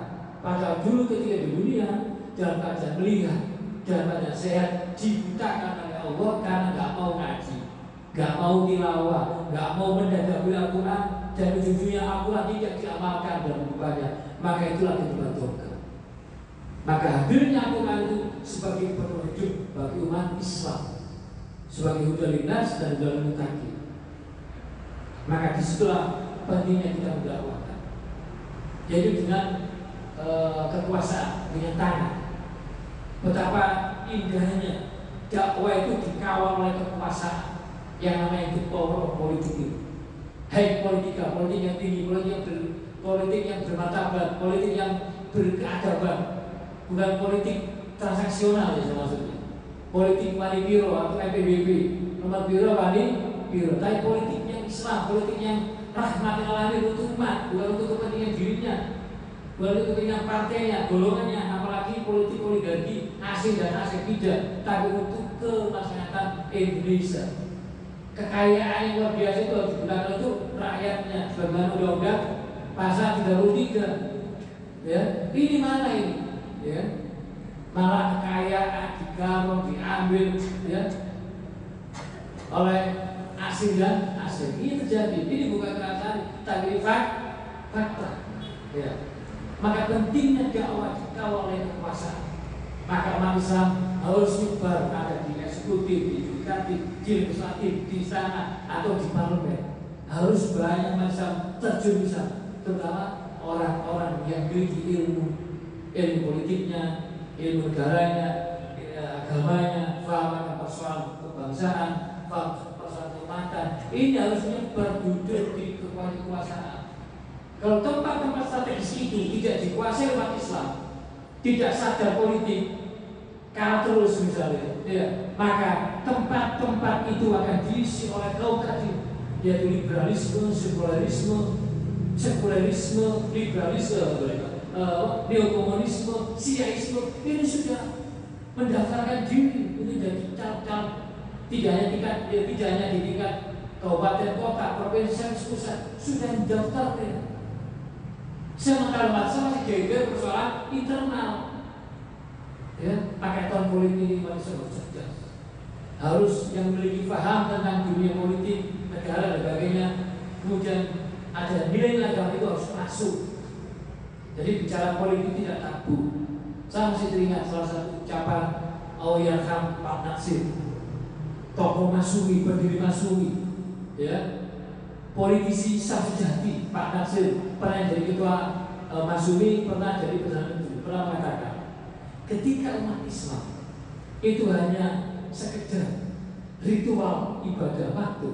Padahal dulu ketika di dunia dalam keadaan melihat, dalam keadaan sehat, dibutakan oleh Allah karena nggak mau ngaji, nggak mau tilawah, nggak mau mendadaki Al-Quran, dan ujung-ujungnya Al-Quran tidak diamalkan dalam hidupnya. Maka itulah kehidupan dongkrak. Maka hadirnya Al-Quran itu sebagai penuh hidup bagi umat Islam, sebagai hudan linnas dan hudan muttaqin. Maka disitulah pentingnya kita mendakwakan. Jadi dengan kekuasaan, dengan tangan. Betapa indahnya dakwah itu dikawal oleh kekuasaan yang namanya itu power politik itu. High politika, politik yang tinggi, politik yang bermartabat, politik yang berkeadaban, bukan politik transaksional ya maksudnya. Politik money biro atau MPBB, nomor biro money biro, tapi politik yang Islam, politik yang rahmat yang alamin untuk umat, bukan untuk kepentingan dirinya, bukan untuk kepentingan partainya, golongannya, apalagi politik oligarki asing dan asing tidak, tapi untuk kemaslahatan Indonesia. Kekayaan yang luar biasa itu harus digunakan untuk rakyatnya, sebagaimana undang-undang pasal 33. Ya, ini mana ini? Ya, malah kekayaan digarong, diambil, ya, oleh asing dan asing. Ini terjadi. Ini bukan perasaan, tapi fakta. Ya. Maka pentingnya dakwah dikawal oleh kekuasaan. Maka umat Islam harus nyebar, ada di eksekutif, di yudikatif, di legislatif, di sana atau di parlemen. Harus banyak macam terjun di sana, terutama orang-orang yang memiliki ilmu politiknya, ilmu negaranya, agamanya, paham persoalan kebangsaan, paham persoalan keumatan. Ini harus nyebar duduk di kekuasaan. Kalau tempat-tempat strategis itu tidak dikuasai umat Islam, tidak sadar politik, kalah terus misalnya, ya, maka tempat-tempat itu akan diisi oleh kaum tadi, yaitu liberalisme, sekularisme, liberalisme, neokomunisme, siaisme. Ini sudah mendaftarkan diri, ini jadi calon, tidak hanya di tingkat kabupaten kota, provinsi, pusat, sudah mendaftarkan. Sementara bangsa masih geger persoalan internal. Ya, pakai tahun politik manusia harus cerdas. Harus yang memiliki paham tentang dunia politik, negara dan sebagainya. Kemudian ada nilai agama itu harus masuk. Jadi bicara politik tidak tabu. Saya masih teringat salah satu ucapan Aoyarham Pak Natsir, tokoh Masumi, pendiri Masumi, ya, politisi sejati Pak Natsir, pernah jadi ketua Masumi, pernah jadi perdana menteri, pernah mengatakan, ketika umat Islam itu hanya sekedar ritual ibadah waktu,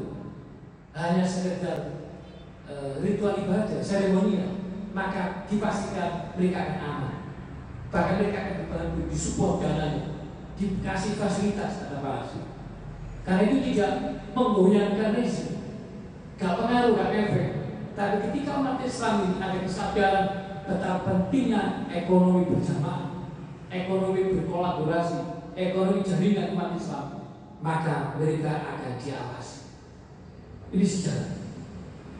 hanya sekedar ritual ibadah, seremonial, maka dipastikan mereka akan aman. Bahkan mereka akan dibantu, disupport dananya, dikasih fasilitas ada palsu. Karena itu tidak menggoyangkan rezim, gak pengaruh, gak efek. Tapi ketika umat Islam ini ada kesadaran betapa pentingnya ekonomi berjamaah, ekonomi berkolaborasi, ekonomi jaringan umat Islam, maka mereka akan diawasi. Ini sejarah.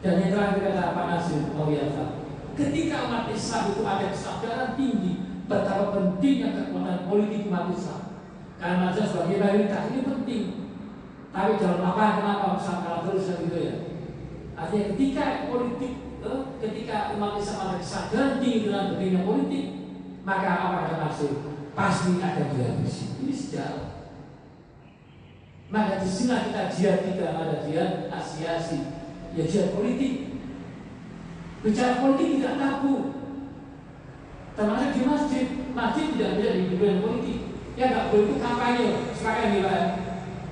Dan yang terakhir kata Pak Nasir Aoyarham, ketika umat Islam itu ada kesadaran tinggi betapa pentingnya kekuatan politik umat Islam, karena mazhab sebagai mayoritas ini penting. Tapi dalam kenapa misalkan terus gitu ya? Artinya ketika politik, ketika umat Islam ada kesadaran tinggi dengan pentingnya politik, maka apa kata Nasir? Pasti akan dihabisi. Ini sejarah. Maka disinilah kita ada jihad asiasi, ya jihad politik. Bicara politik tidak tabu. Termasuk di masjid tidak bisa dibimbing politik. Ya nggak boleh itu kampanye, sepakat nih Pak.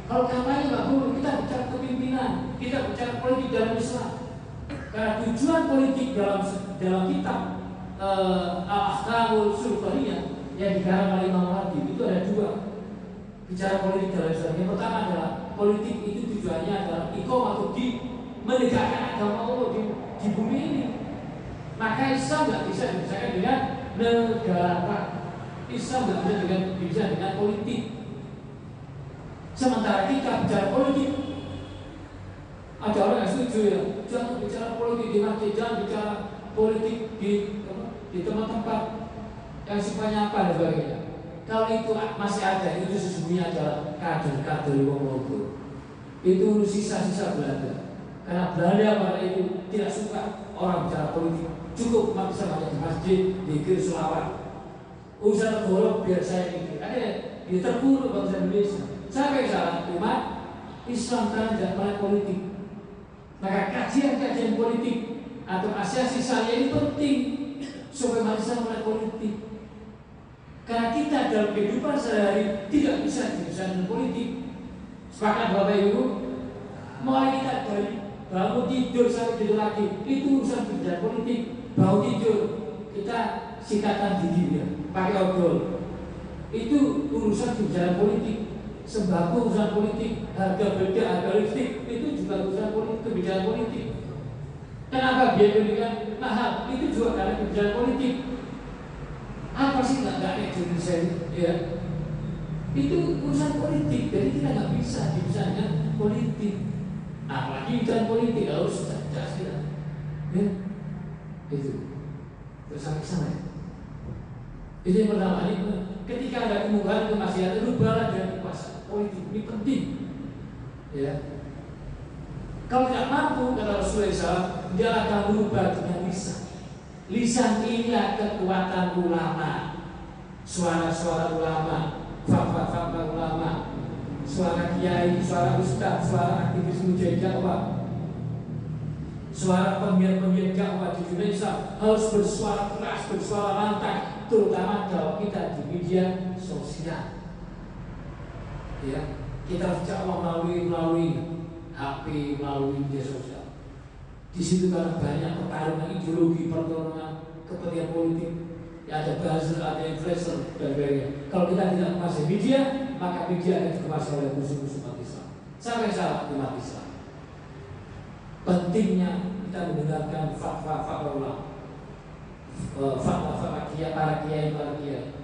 Kalau kampanye nggak boleh, kita bicara kepimpinan, kita bicara politik dalam Islam. Karena tujuan politik dalam kitab Al-Ahkamul Sultaniyah yang dikarang oleh Imam Mahdi itu ada dua. Bicara politik dalam Islam. Yang pertama adalah politik itu tujuannya adalah iqamah di menegakkan agama Allah di bumi ini. Maka Islam nggak bisa dipisahkan dengan negara. Islam nggak bisa dipisah dengan politik. Sementara kita bicara politik, ada orang yang setuju ya, jangan bicara politik di masjid, jangan bicara politik di tempat-tempat yang sifatnya apa dan sebagainya. Kalau itu masih ada, itu sesungguhnya adalah kader-kader wong logo. Itu sisa-sisa Belanda. Karena Belanda pada itu tidak suka orang bicara politik. Cukup umat Islam hanya di masjid, zikir, selawat. Urusan negara biar saya mikir. Ada yang terpuruk bangsa Indonesia. Sampai saat umat Islam sekarang tidak melek politik. Maka kajian-kajian politik atau asiasi saya ini penting supaya umat Islam melek politik. Karena kita dalam kehidupan sehari-hari tidak bisa dipisahkan dengan politik. Sepakat Bapak Ibu? Mulai kita dari bangun tidur sampai tidur lagi, itu urusan bicara politik. Bangun tidur, kita sikatan gigi ya, pakai odol. Itu urusan bicara politik. Sembako urusan politik, harga beda, harga listrik, itu juga urusan politik, kebijakan politik. Kenapa biaya pendidikan mahal? Itu juga karena kebijakan politik. Apa sih nggak kayak Indonesia ya? Itu urusan politik, jadi kita nggak bisa dipisahkan politik. Apalagi urusan politik harus cerdas kita. Ya, itu bersama-sama. Itu yang pertama. Ini ketika ada kemungkinan kemaksiatan, rubahlah dengan kekuasaan politik. Ini penting. Ya. Kalau tidak mampu, kata Rasulullah SAW, dia akan berubah dengan lisan. Lisan inilah kekuatan ulama, suara-suara ulama, fatwa-fatwa ulama, suara kiai, suara ustaz, suara aktivis mujahid dakwah, suara pemimpin dakwah di Indonesia harus bersuara keras, bersuara lantang, terutama dakwah kita di media sosial. Ya, kita harus dakwah melalui HP, melalui media sosial. Di situ karena banyak pertarungan ideologi, pertarungan kepentingan politik, ya ada buzzer, ada influencer dan sebagainya. Kalau kita tidak menguasai media, maka media akan dikuasai oleh musuh-musuh umat Islam. Sampai salah umat Islam. Pentingnya kita mendengarkan fatwa-fatwa ulama, fatwa-fatwa para kiai,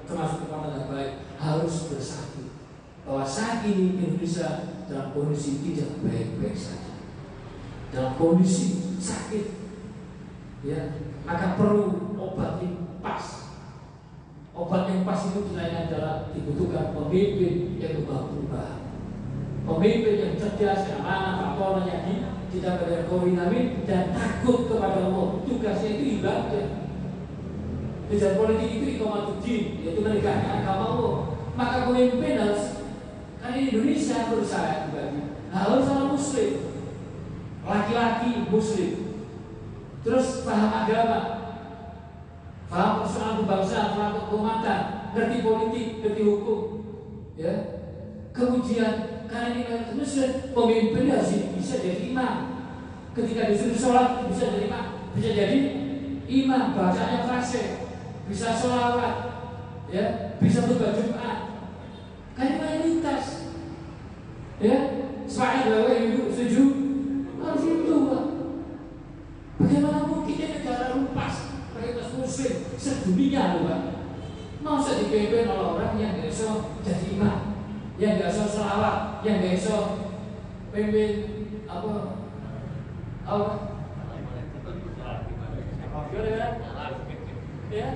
termasuk kekuatan yang baik harus bersatu. Bahwa saat ini Indonesia dalam kondisi tidak baik-baik saja, dalam kondisi sakit, ya, maka perlu obat yang pas. Obat yang pas itu sebenarnya adalah dibutuhkan pemimpin yang berubah. Pemimpin yang cerdas, yang amanah, faktornya tidak pada koordinasi dan takut kepada Allah. Tugasnya itu ibadah. Tujuan politik itu iqamatuddin, yaitu menegakkan agama Allah. Maka pemimpin harus, kan ini Indonesia menurut saya pribadi, harus orang Muslim, laki-laki Muslim, terus paham agama, paham persoalan kebangsaan, paham keumatan, ngerti politik, ngerti hukum, ya. Kemudian karena ini Muslim, pemimpin harus bisa jadi imam. Ketika disuruh sholat bisa jadi imam, bacanya fasih, bisa sholawat, ya, bisa khutbah Jumat. Kan ini mayoritas, ya. Sepakat bahwa ibu setuju harus itu, Pak. Bagaimana mungkin dia negara lupas, mayoritas Muslim sedunia, Pak. Masa dipimpin oleh orang yang nggak bisa jadi imam, yang nggak bisa sholawat, yang nggak bisa pimpin apa? Ya,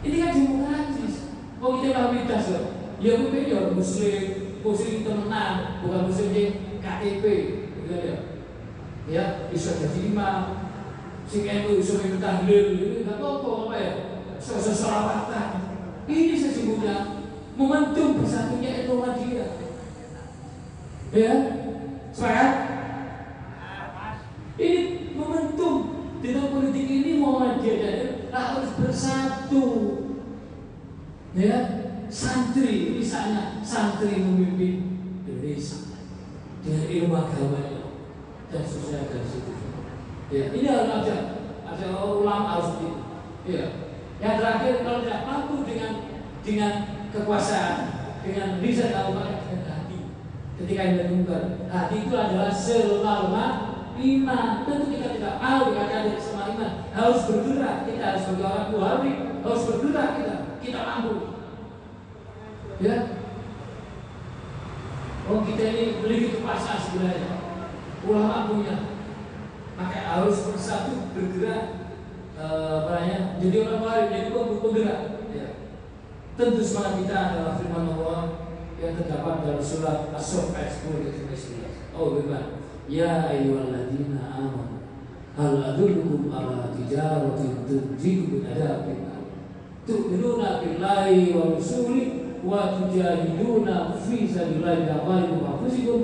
ini kan demokratis. Mau kita mayoritas loh. Ya mungkin ya Muslim temenan, bukan Muslim yang KTP, gitu ya. Ya, bisa jadi imam. Sing itu bisa mimpin tahlil, itu nggak apa-apa ya. Sholawatan. Ini sesungguhnya momentum bersatunya itu dia. Ya, sepakat? Ini momentum di dalam politik ini Muhammadiyah dan harus bersatu. Ya, santri misalnya santri memimpin Indonesia dengan ilmu agamanya dan sosial dan seterusnya. Ya, ini harus ada ulama harus begitu. Ya, yang terakhir kalau tidak mampu dengan kekuasaan, dengan lisan al-Quran, dengan hati. Ketika yang mendengar hati itu adalah selama iman. Tentu kita tidak mau dikatakan sama iman, harus bergerak. Kita harus sebagai orang Bukhari harus bergerak, kita mampu. Ya, oh kita ini memiliki kekuasaan sebenarnya, ulama punya, maka harus bersatu bergerak. Jadi orang Bukhari, jadi penggerak. Ya. Tentu semangat kita adalah firman Allah yang terdapat dalam surat As-Saff ayat 10 11. Oh bagaimana? Ya ayyuhalladzina amanu hal adullukum ala tijaratin tunjikum min adzabin alim tu'minuna billahi wa rasulihi wa tujahiduna fi sabilillahi bi amwalikum wa anfusikum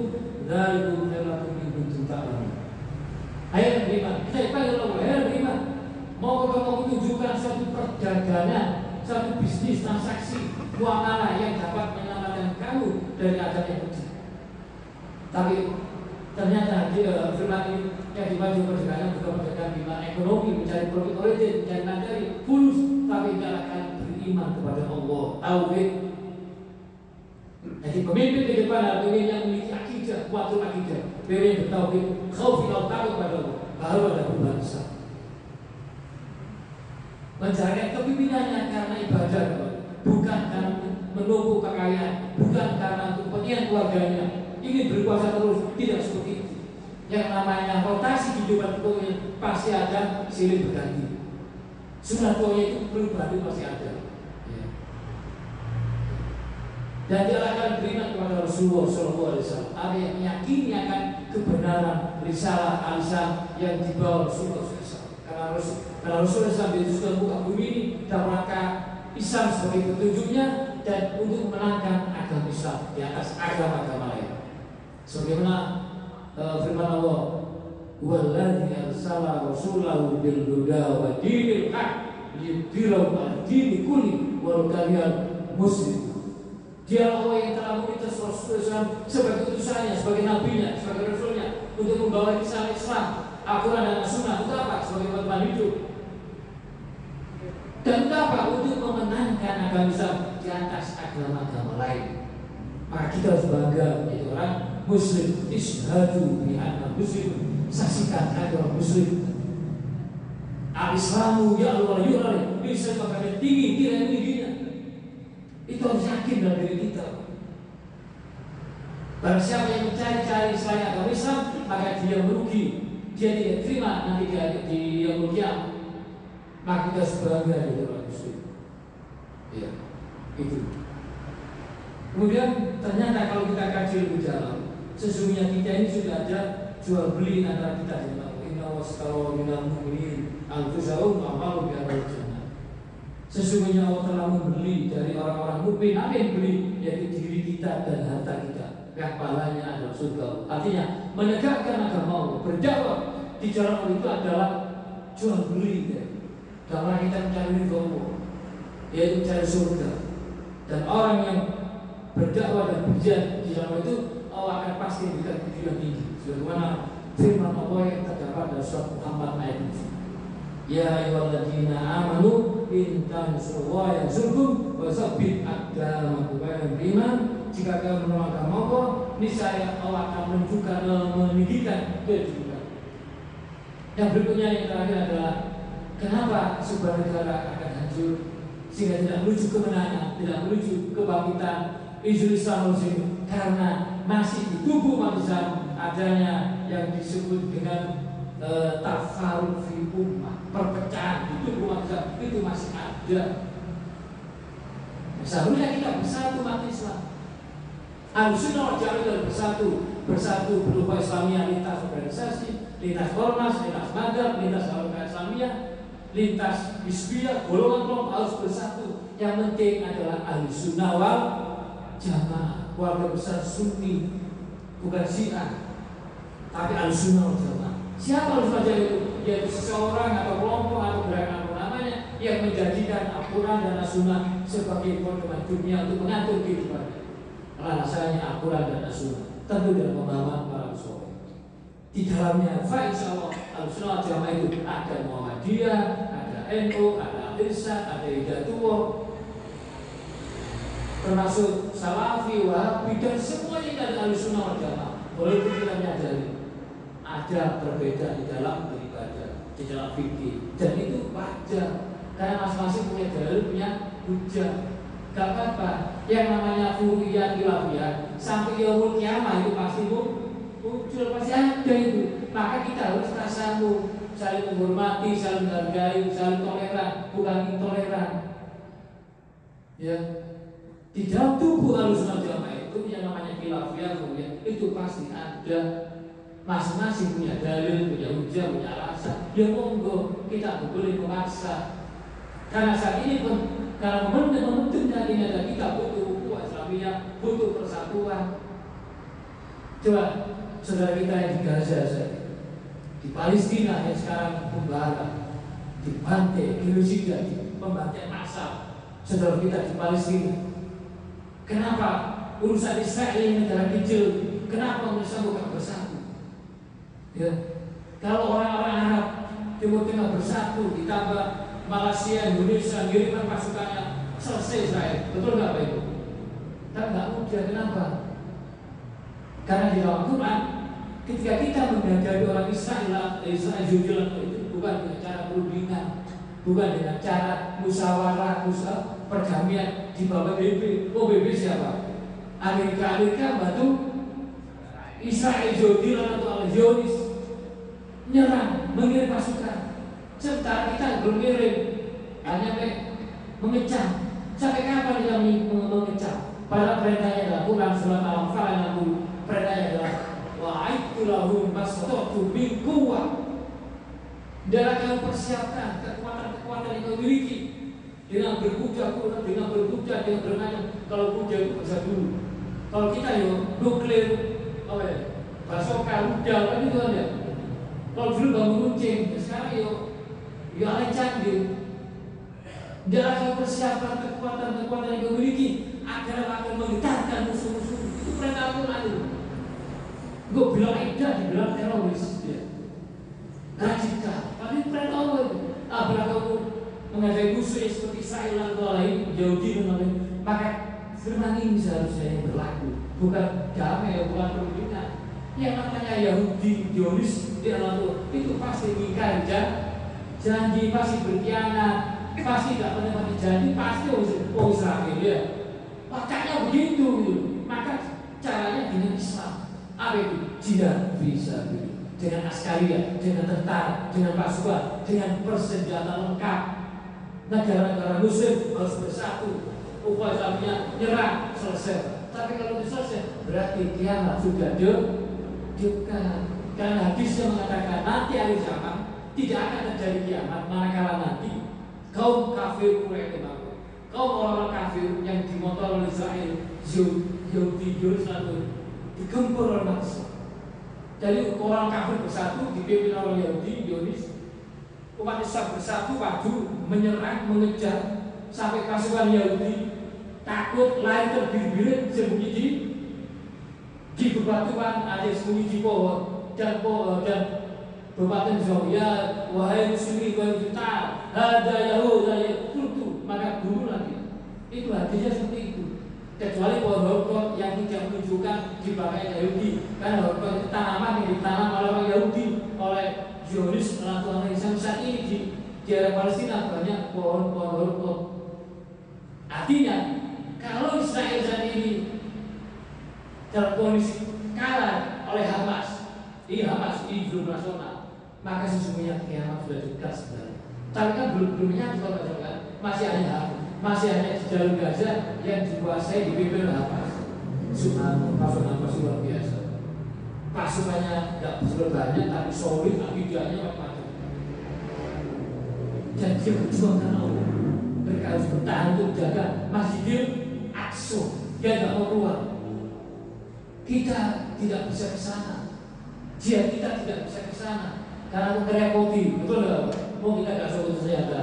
dzalikum khairun in kuntum ta'lamun. Ayat 5. Kita dipanggil Allah ayat 5. Mau kamu tunjukkan suatu perdagangan, satu bisnis transaksi muamalah yang dapat menyelamatkan kamu dari adab yang kecil. Tapi ternyata firman ini yang dimaksud perdagangan bukan perdagangan di mana ekonomi, mencari profit origin, mencari materi, fulus, tapi menyalahkan beriman kepada Allah. Tauhid. Jadi pemimpin di depan adalah pemimpin yang memiliki akidah, kuatul akidah, pemimpin bertauhid, khaufin Allah, takut kepada Allah, baru ada perubahan besar. Mencari kepemimpinannya karena ibadah, bukan karena menunggu kekayaan, bukan karena kepentingan keluarganya. Ingin berkuasa terus, tidak seperti itu. Yang namanya rotasi kehidupan itu pasti ada, silih berganti. Sunatullah itu perubahan itu pasti ada. Ya. Dan dia akan beriman kepada Rasulullah SAW. Ada yang meyakini akan kebenaran risalah alisan yang dibawa Rasulullah SAW. Karena Rasulullah SAW itu sudah buka bumi ini dalam rangka Islam sebagai petunjuknya dan untuk memenangkan agama Islam di atas agama-agama lain. Sebagaimana firman Allah, "Wallazi arsala rasulahu bil huda wa dinil haq liyudhhirahu 'ala dini kulli walau karihal muslim." Dia Allah yang telah mengutus Rasulullah sebagai utusannya, sebagai nabinya, sebagai rasulnya untuk membawa risalah Islam, Al-Quran dan Sunnah. Untuk apa? Sebagai pedoman hidup. Dan untuk apa? Untuk memenangkan agama Islam di atas agama-agama lain. Maka kita harus bangga menjadi orang Muslim. Ishhadu bi anna muslim, saksikan agama Muslim. Al-Islamu ya Allah yu'ala bisa bahkan tinggi kira tingginya. Itu harus yakin dalam diri kita. Barang siapa yang mencari-cari selain agama Islam, maka dia merugi. Dia tidak terima nanti di yaumul qiyamah. maka kita sebagai orang Muslim. Ya, itu. Kemudian ternyata kalau kita kaji lebih dalam, sesungguhnya kita ini sudah ada jual beli antara kita dengan Allah. Inna wasqaw minal mu'minin anfusahum amalu bi'al jannah. Sesungguhnya Allah telah membeli dari orang-orang mukmin. Apa yang beli? Yaitu diri kita dan harta kita. Yang pahalanya adalah surga. Artinya menegakkan agama Allah, berdakwah di jalan Allah itu adalah jual beli. Dalam kita mencari ridho Allah, yaitu mencari surga. Dan orang yang berdakwah dan berjihad di jalan itu, Allah akan pasti memberikan kedudukan tinggi. Sebagaimana firman Allah yang terdapat dalam surat Muhammad ayat 7. Ya ayyuhalladzina amanu in tansurullaha yansurkum wa tsabbit aqdamakum beriman. Jika kalian menolong agama Allah, niscaya Allah akan menunjukkan meninggikan kedudukan. Yang berikutnya yang terakhir adalah kenapa sebuah negara akan hancur sehingga tidak menuju kemenangan, tidak menuju kebangkitan Islam Muslim, karena masih di tubuh manusia adanya yang disebut dengan tafarruq fi ummah, perpecahan di tubuh manusia itu masih ada. Seharusnya kita bersatu umat Islam. Al-Sunnah wal Jamaah bersatu berupa Islamiyah lintas organisasi, lintas ormas, lintas madhab, lintas harokat Islamiyah, lintas hizbiyah, golongan kelompok harus bersatu. Yang penting adalah Al-Sunnah wal Jamaah, keluarga besar Sunni, bukan Syiah, tapi Al-Sunnah wal Jamaah. Siapa Al-Sunnah itu? Yaitu seseorang atau kelompok atau gerakan apa namanya yang menjadikan Al-Quran dan As-Sunnah sebagai pedoman dunia untuk mengatur kehidupan. Rasanya Al-Quran dan As-Sunnah tentu dalam pemahaman para ulama. Di dalamnya, insyaallah Al-Sunnah Jamaah itu ada Muhammadiyah, ada NU, ada Al-Irsyad, ada Hidayatullah, termasuk Salafi, Wahabi, dan semuanya dari Al-Sunnah Jamaah. Boleh kita menyadari ada perbedaan di dalam beribadah, di dalam fikih, dan itu wajar karena masing-masing punya dalil, punya hujah. Gak apa-apa. Yang namanya furu'iyah khilafiyah sampai yaumul kiamah itu pasti muncul, pasti ada itu. Maka kita harus tasamuh, saling menghormati, saling menghargai, saling toleran, bukan intoleran. Ya, di dalam tubuh Ahlussunnah Jamaah itu yang namanya khilafiyah itu pasti ada. Masing-masing punya dalil, punya hujah, punya alasan. Ya monggo, kita boleh memaksa. Karena saat ini pun kalau membentuk dari negara kita butuh ukhuwah Islamiyah, butuh persatuan. Coba saudara kita yang di Gaza, di Palestina yang sekarang membara, dibantai, genosida, pembantaian massal. Saudara kita di Palestina, kenapa urusan Israel yang negara kecil, kenapa mereka bukan bersatu? Ya, kalau orang-orang Arab Timur Tengah bersatu, ditambah Malaysia, Indonesia, ngirimkan pasukannya, selesai Israel. Betul nggak Pak Ibu? Tapi nggak mudah. Kenapa? Karena di dalam Quran, ketika kita menghadapi orang Israel itu bukan dengan cara perundingan, bukan dengan cara musyawarah, perdamaian di bawah PBB. Oh PBB siapa? Amerika bantu Israel Jordan atau Al-Zionis nyerang, mengirim pasukan. Sementara kita belum ngirim, hanya mengecam. Sampai kapan kita mengecam? Pada perintahnya adalah Quran surat Al-Anfal yang perintahnya adalah wa'aitu lahum masattu min quwwah. Dan kamu persiapkan kekuatan-kekuatan yang kau miliki dengan berkuda, dengan bermain. Kalau kuda itu bisa dulu. Kalau kita nuklir, basoka, rudal kan itu ada. Kalau dulu bangun kucing, sekarang yang canggih. Dalam persiapan kekuatan-kekuatan yang dimiliki agar akan menggetarkan musuh-musuh. Itu perintah Al-Quran itu. Gue bilang edah, dibilang teroris. Radikal. Tapi perintah Allah itu. Apabila kamu menghadapi musuh seperti Israel atau lain, Yahudi dan lain, maka firman ini seharusnya yang berlaku. Bukan damai, bukan perundingan. Yang namanya Yahudi, Zionis, itu pasti mengingkari janji, pasti berkhianat, pasti tidak menepati janji, pasti Israel ya. Makanya begitu. Maka caranya dengan Islam. Apa itu? Jihad bisa dengan askaria, dengan tentara, dengan pasukan, dengan persenjataan lengkap. negara-negara Muslim harus bersatu, upaya Islamnya nyerang selesai. Tapi kalau selesai berarti kiamat sudah dekat. Karena hadisnya mengatakan nanti akhir zaman tidak akan terjadi kiamat manakala nanti kaum kafir Quraisy, kaum orang-orang kafir yang dimontor oleh Israel, Yahudi, Yerusalem digempur oleh manusia. Jadi orang kafir bersatu dipimpin oleh Yahudi, Zionis. Umat Islam bersatu maju menyerang, mengejar sampai pasukan Yahudi takut lari terbirit-birit sembunyi di bebatuan, ada sembunyi di pohon dan berbatin ya wahai muslimin wahai kita ada Yahud kultu maka bunuh lagi. Itu artinya seperti itu. Kecuali pohon horkot yang tidak menunjukkan dipakai Yahudi, karena horkot itu tanaman yang ditanam oleh orang Yahudi, oleh Zionis orang Islam saat ini di area Palestina banyak pohon-pohon horkot. Artinya kalau Israel saat ini dalam kondisi kalah oleh Hamas, ini belum nasional, maka sesungguhnya kiamat sudah dekat sebenarnya. Tapi kan belum nyata kan? Masih hanya di jalur Gaza yang dikuasai dipimpin oleh Hamas. Subhanallah, pasukan Hamas luar biasa. Pasukannya tidak besar banyak, tapi solid, akidahnya macam-macam. Dan dia berjuang karena Allah. Mereka harus bertahan untuk jaga Masjidil Aqsa. Dia tidak mau keluar. Kita tidak bisa ke sana. Kita tidak bisa ke sana karena merepoti, betul nggak? Mau kita nggak suatu senjata.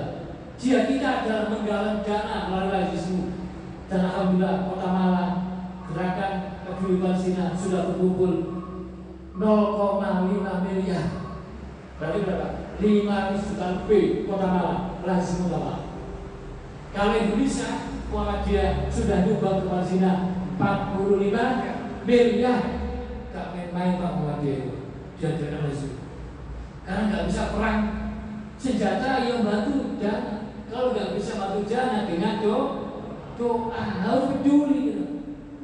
Kita adalah menggalang dana melalui Yesus. Dan alhamdulillah Kota Malang gerakan peduli Palestina sudah berkumpul 0,5 miliar. Berarti berapa? 500 juta lebih Kota Malang, Lazim Malang. Kalau Indonesia, Muhammadiyah sudah nyumbang ke Palestina 45 miliar. Gak main-main Pak Muhammadiyah itu. Jangan Lazim. Karena nggak bisa perang senjata yang bantu dana. Kalau nggak bisa bantu dana dengan doa harus peduli gitu.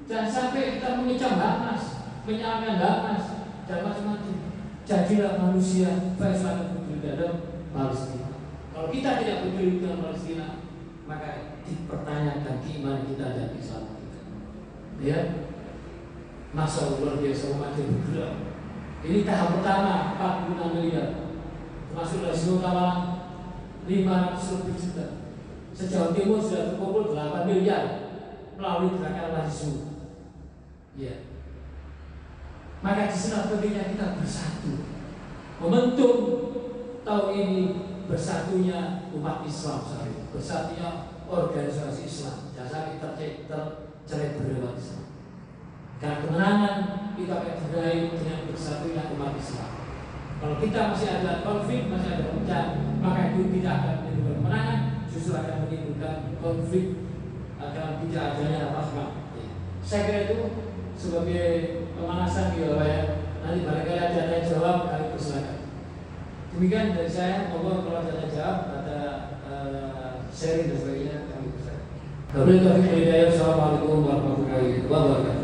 Jangan sampai kita mengecam Hamas, menyalahkan Hamas dan macam-macam. Jadilah manusia Islam peduli dalam Palestina. Kalau kita tidak peduli dengan Palestina, maka dipertanyakan keimanan kita dan Islam kita. Ya, masa luar biasa umat yang bergerak. Ini tahap pertama 46 miliar. Termasuk dari Sino Malang 500 lebih juta. Sejauh timur sudah terkumpul 8 miliar melalui gerakan mahasiswa. Ya. Maka di sana pentingnya kita bersatu. Momentum tahun ini bersatunya umat Islam, bersatunya organisasi Islam. Jangan sampai tercerai berai Islam. Karena kemenangan kita akan diraih dengan bersatunya umat Islam. Kalau kita masih ada konflik, masih ada pecah, maka itu tidak akan menimbulkan kemenangan, justru akan menimbulkan konflik, akan tidak adanya rahmat. Saya kira itu sebagai pemanasan gitu Pak ya. Nanti barangkali ada tanya jawab, kami persilakan. Demikian dari saya, mohon kalau ada jawab, ada sharing dan sebagainya, kami persilakan. Assalamualaikum warahmatullahi wabarakatuh.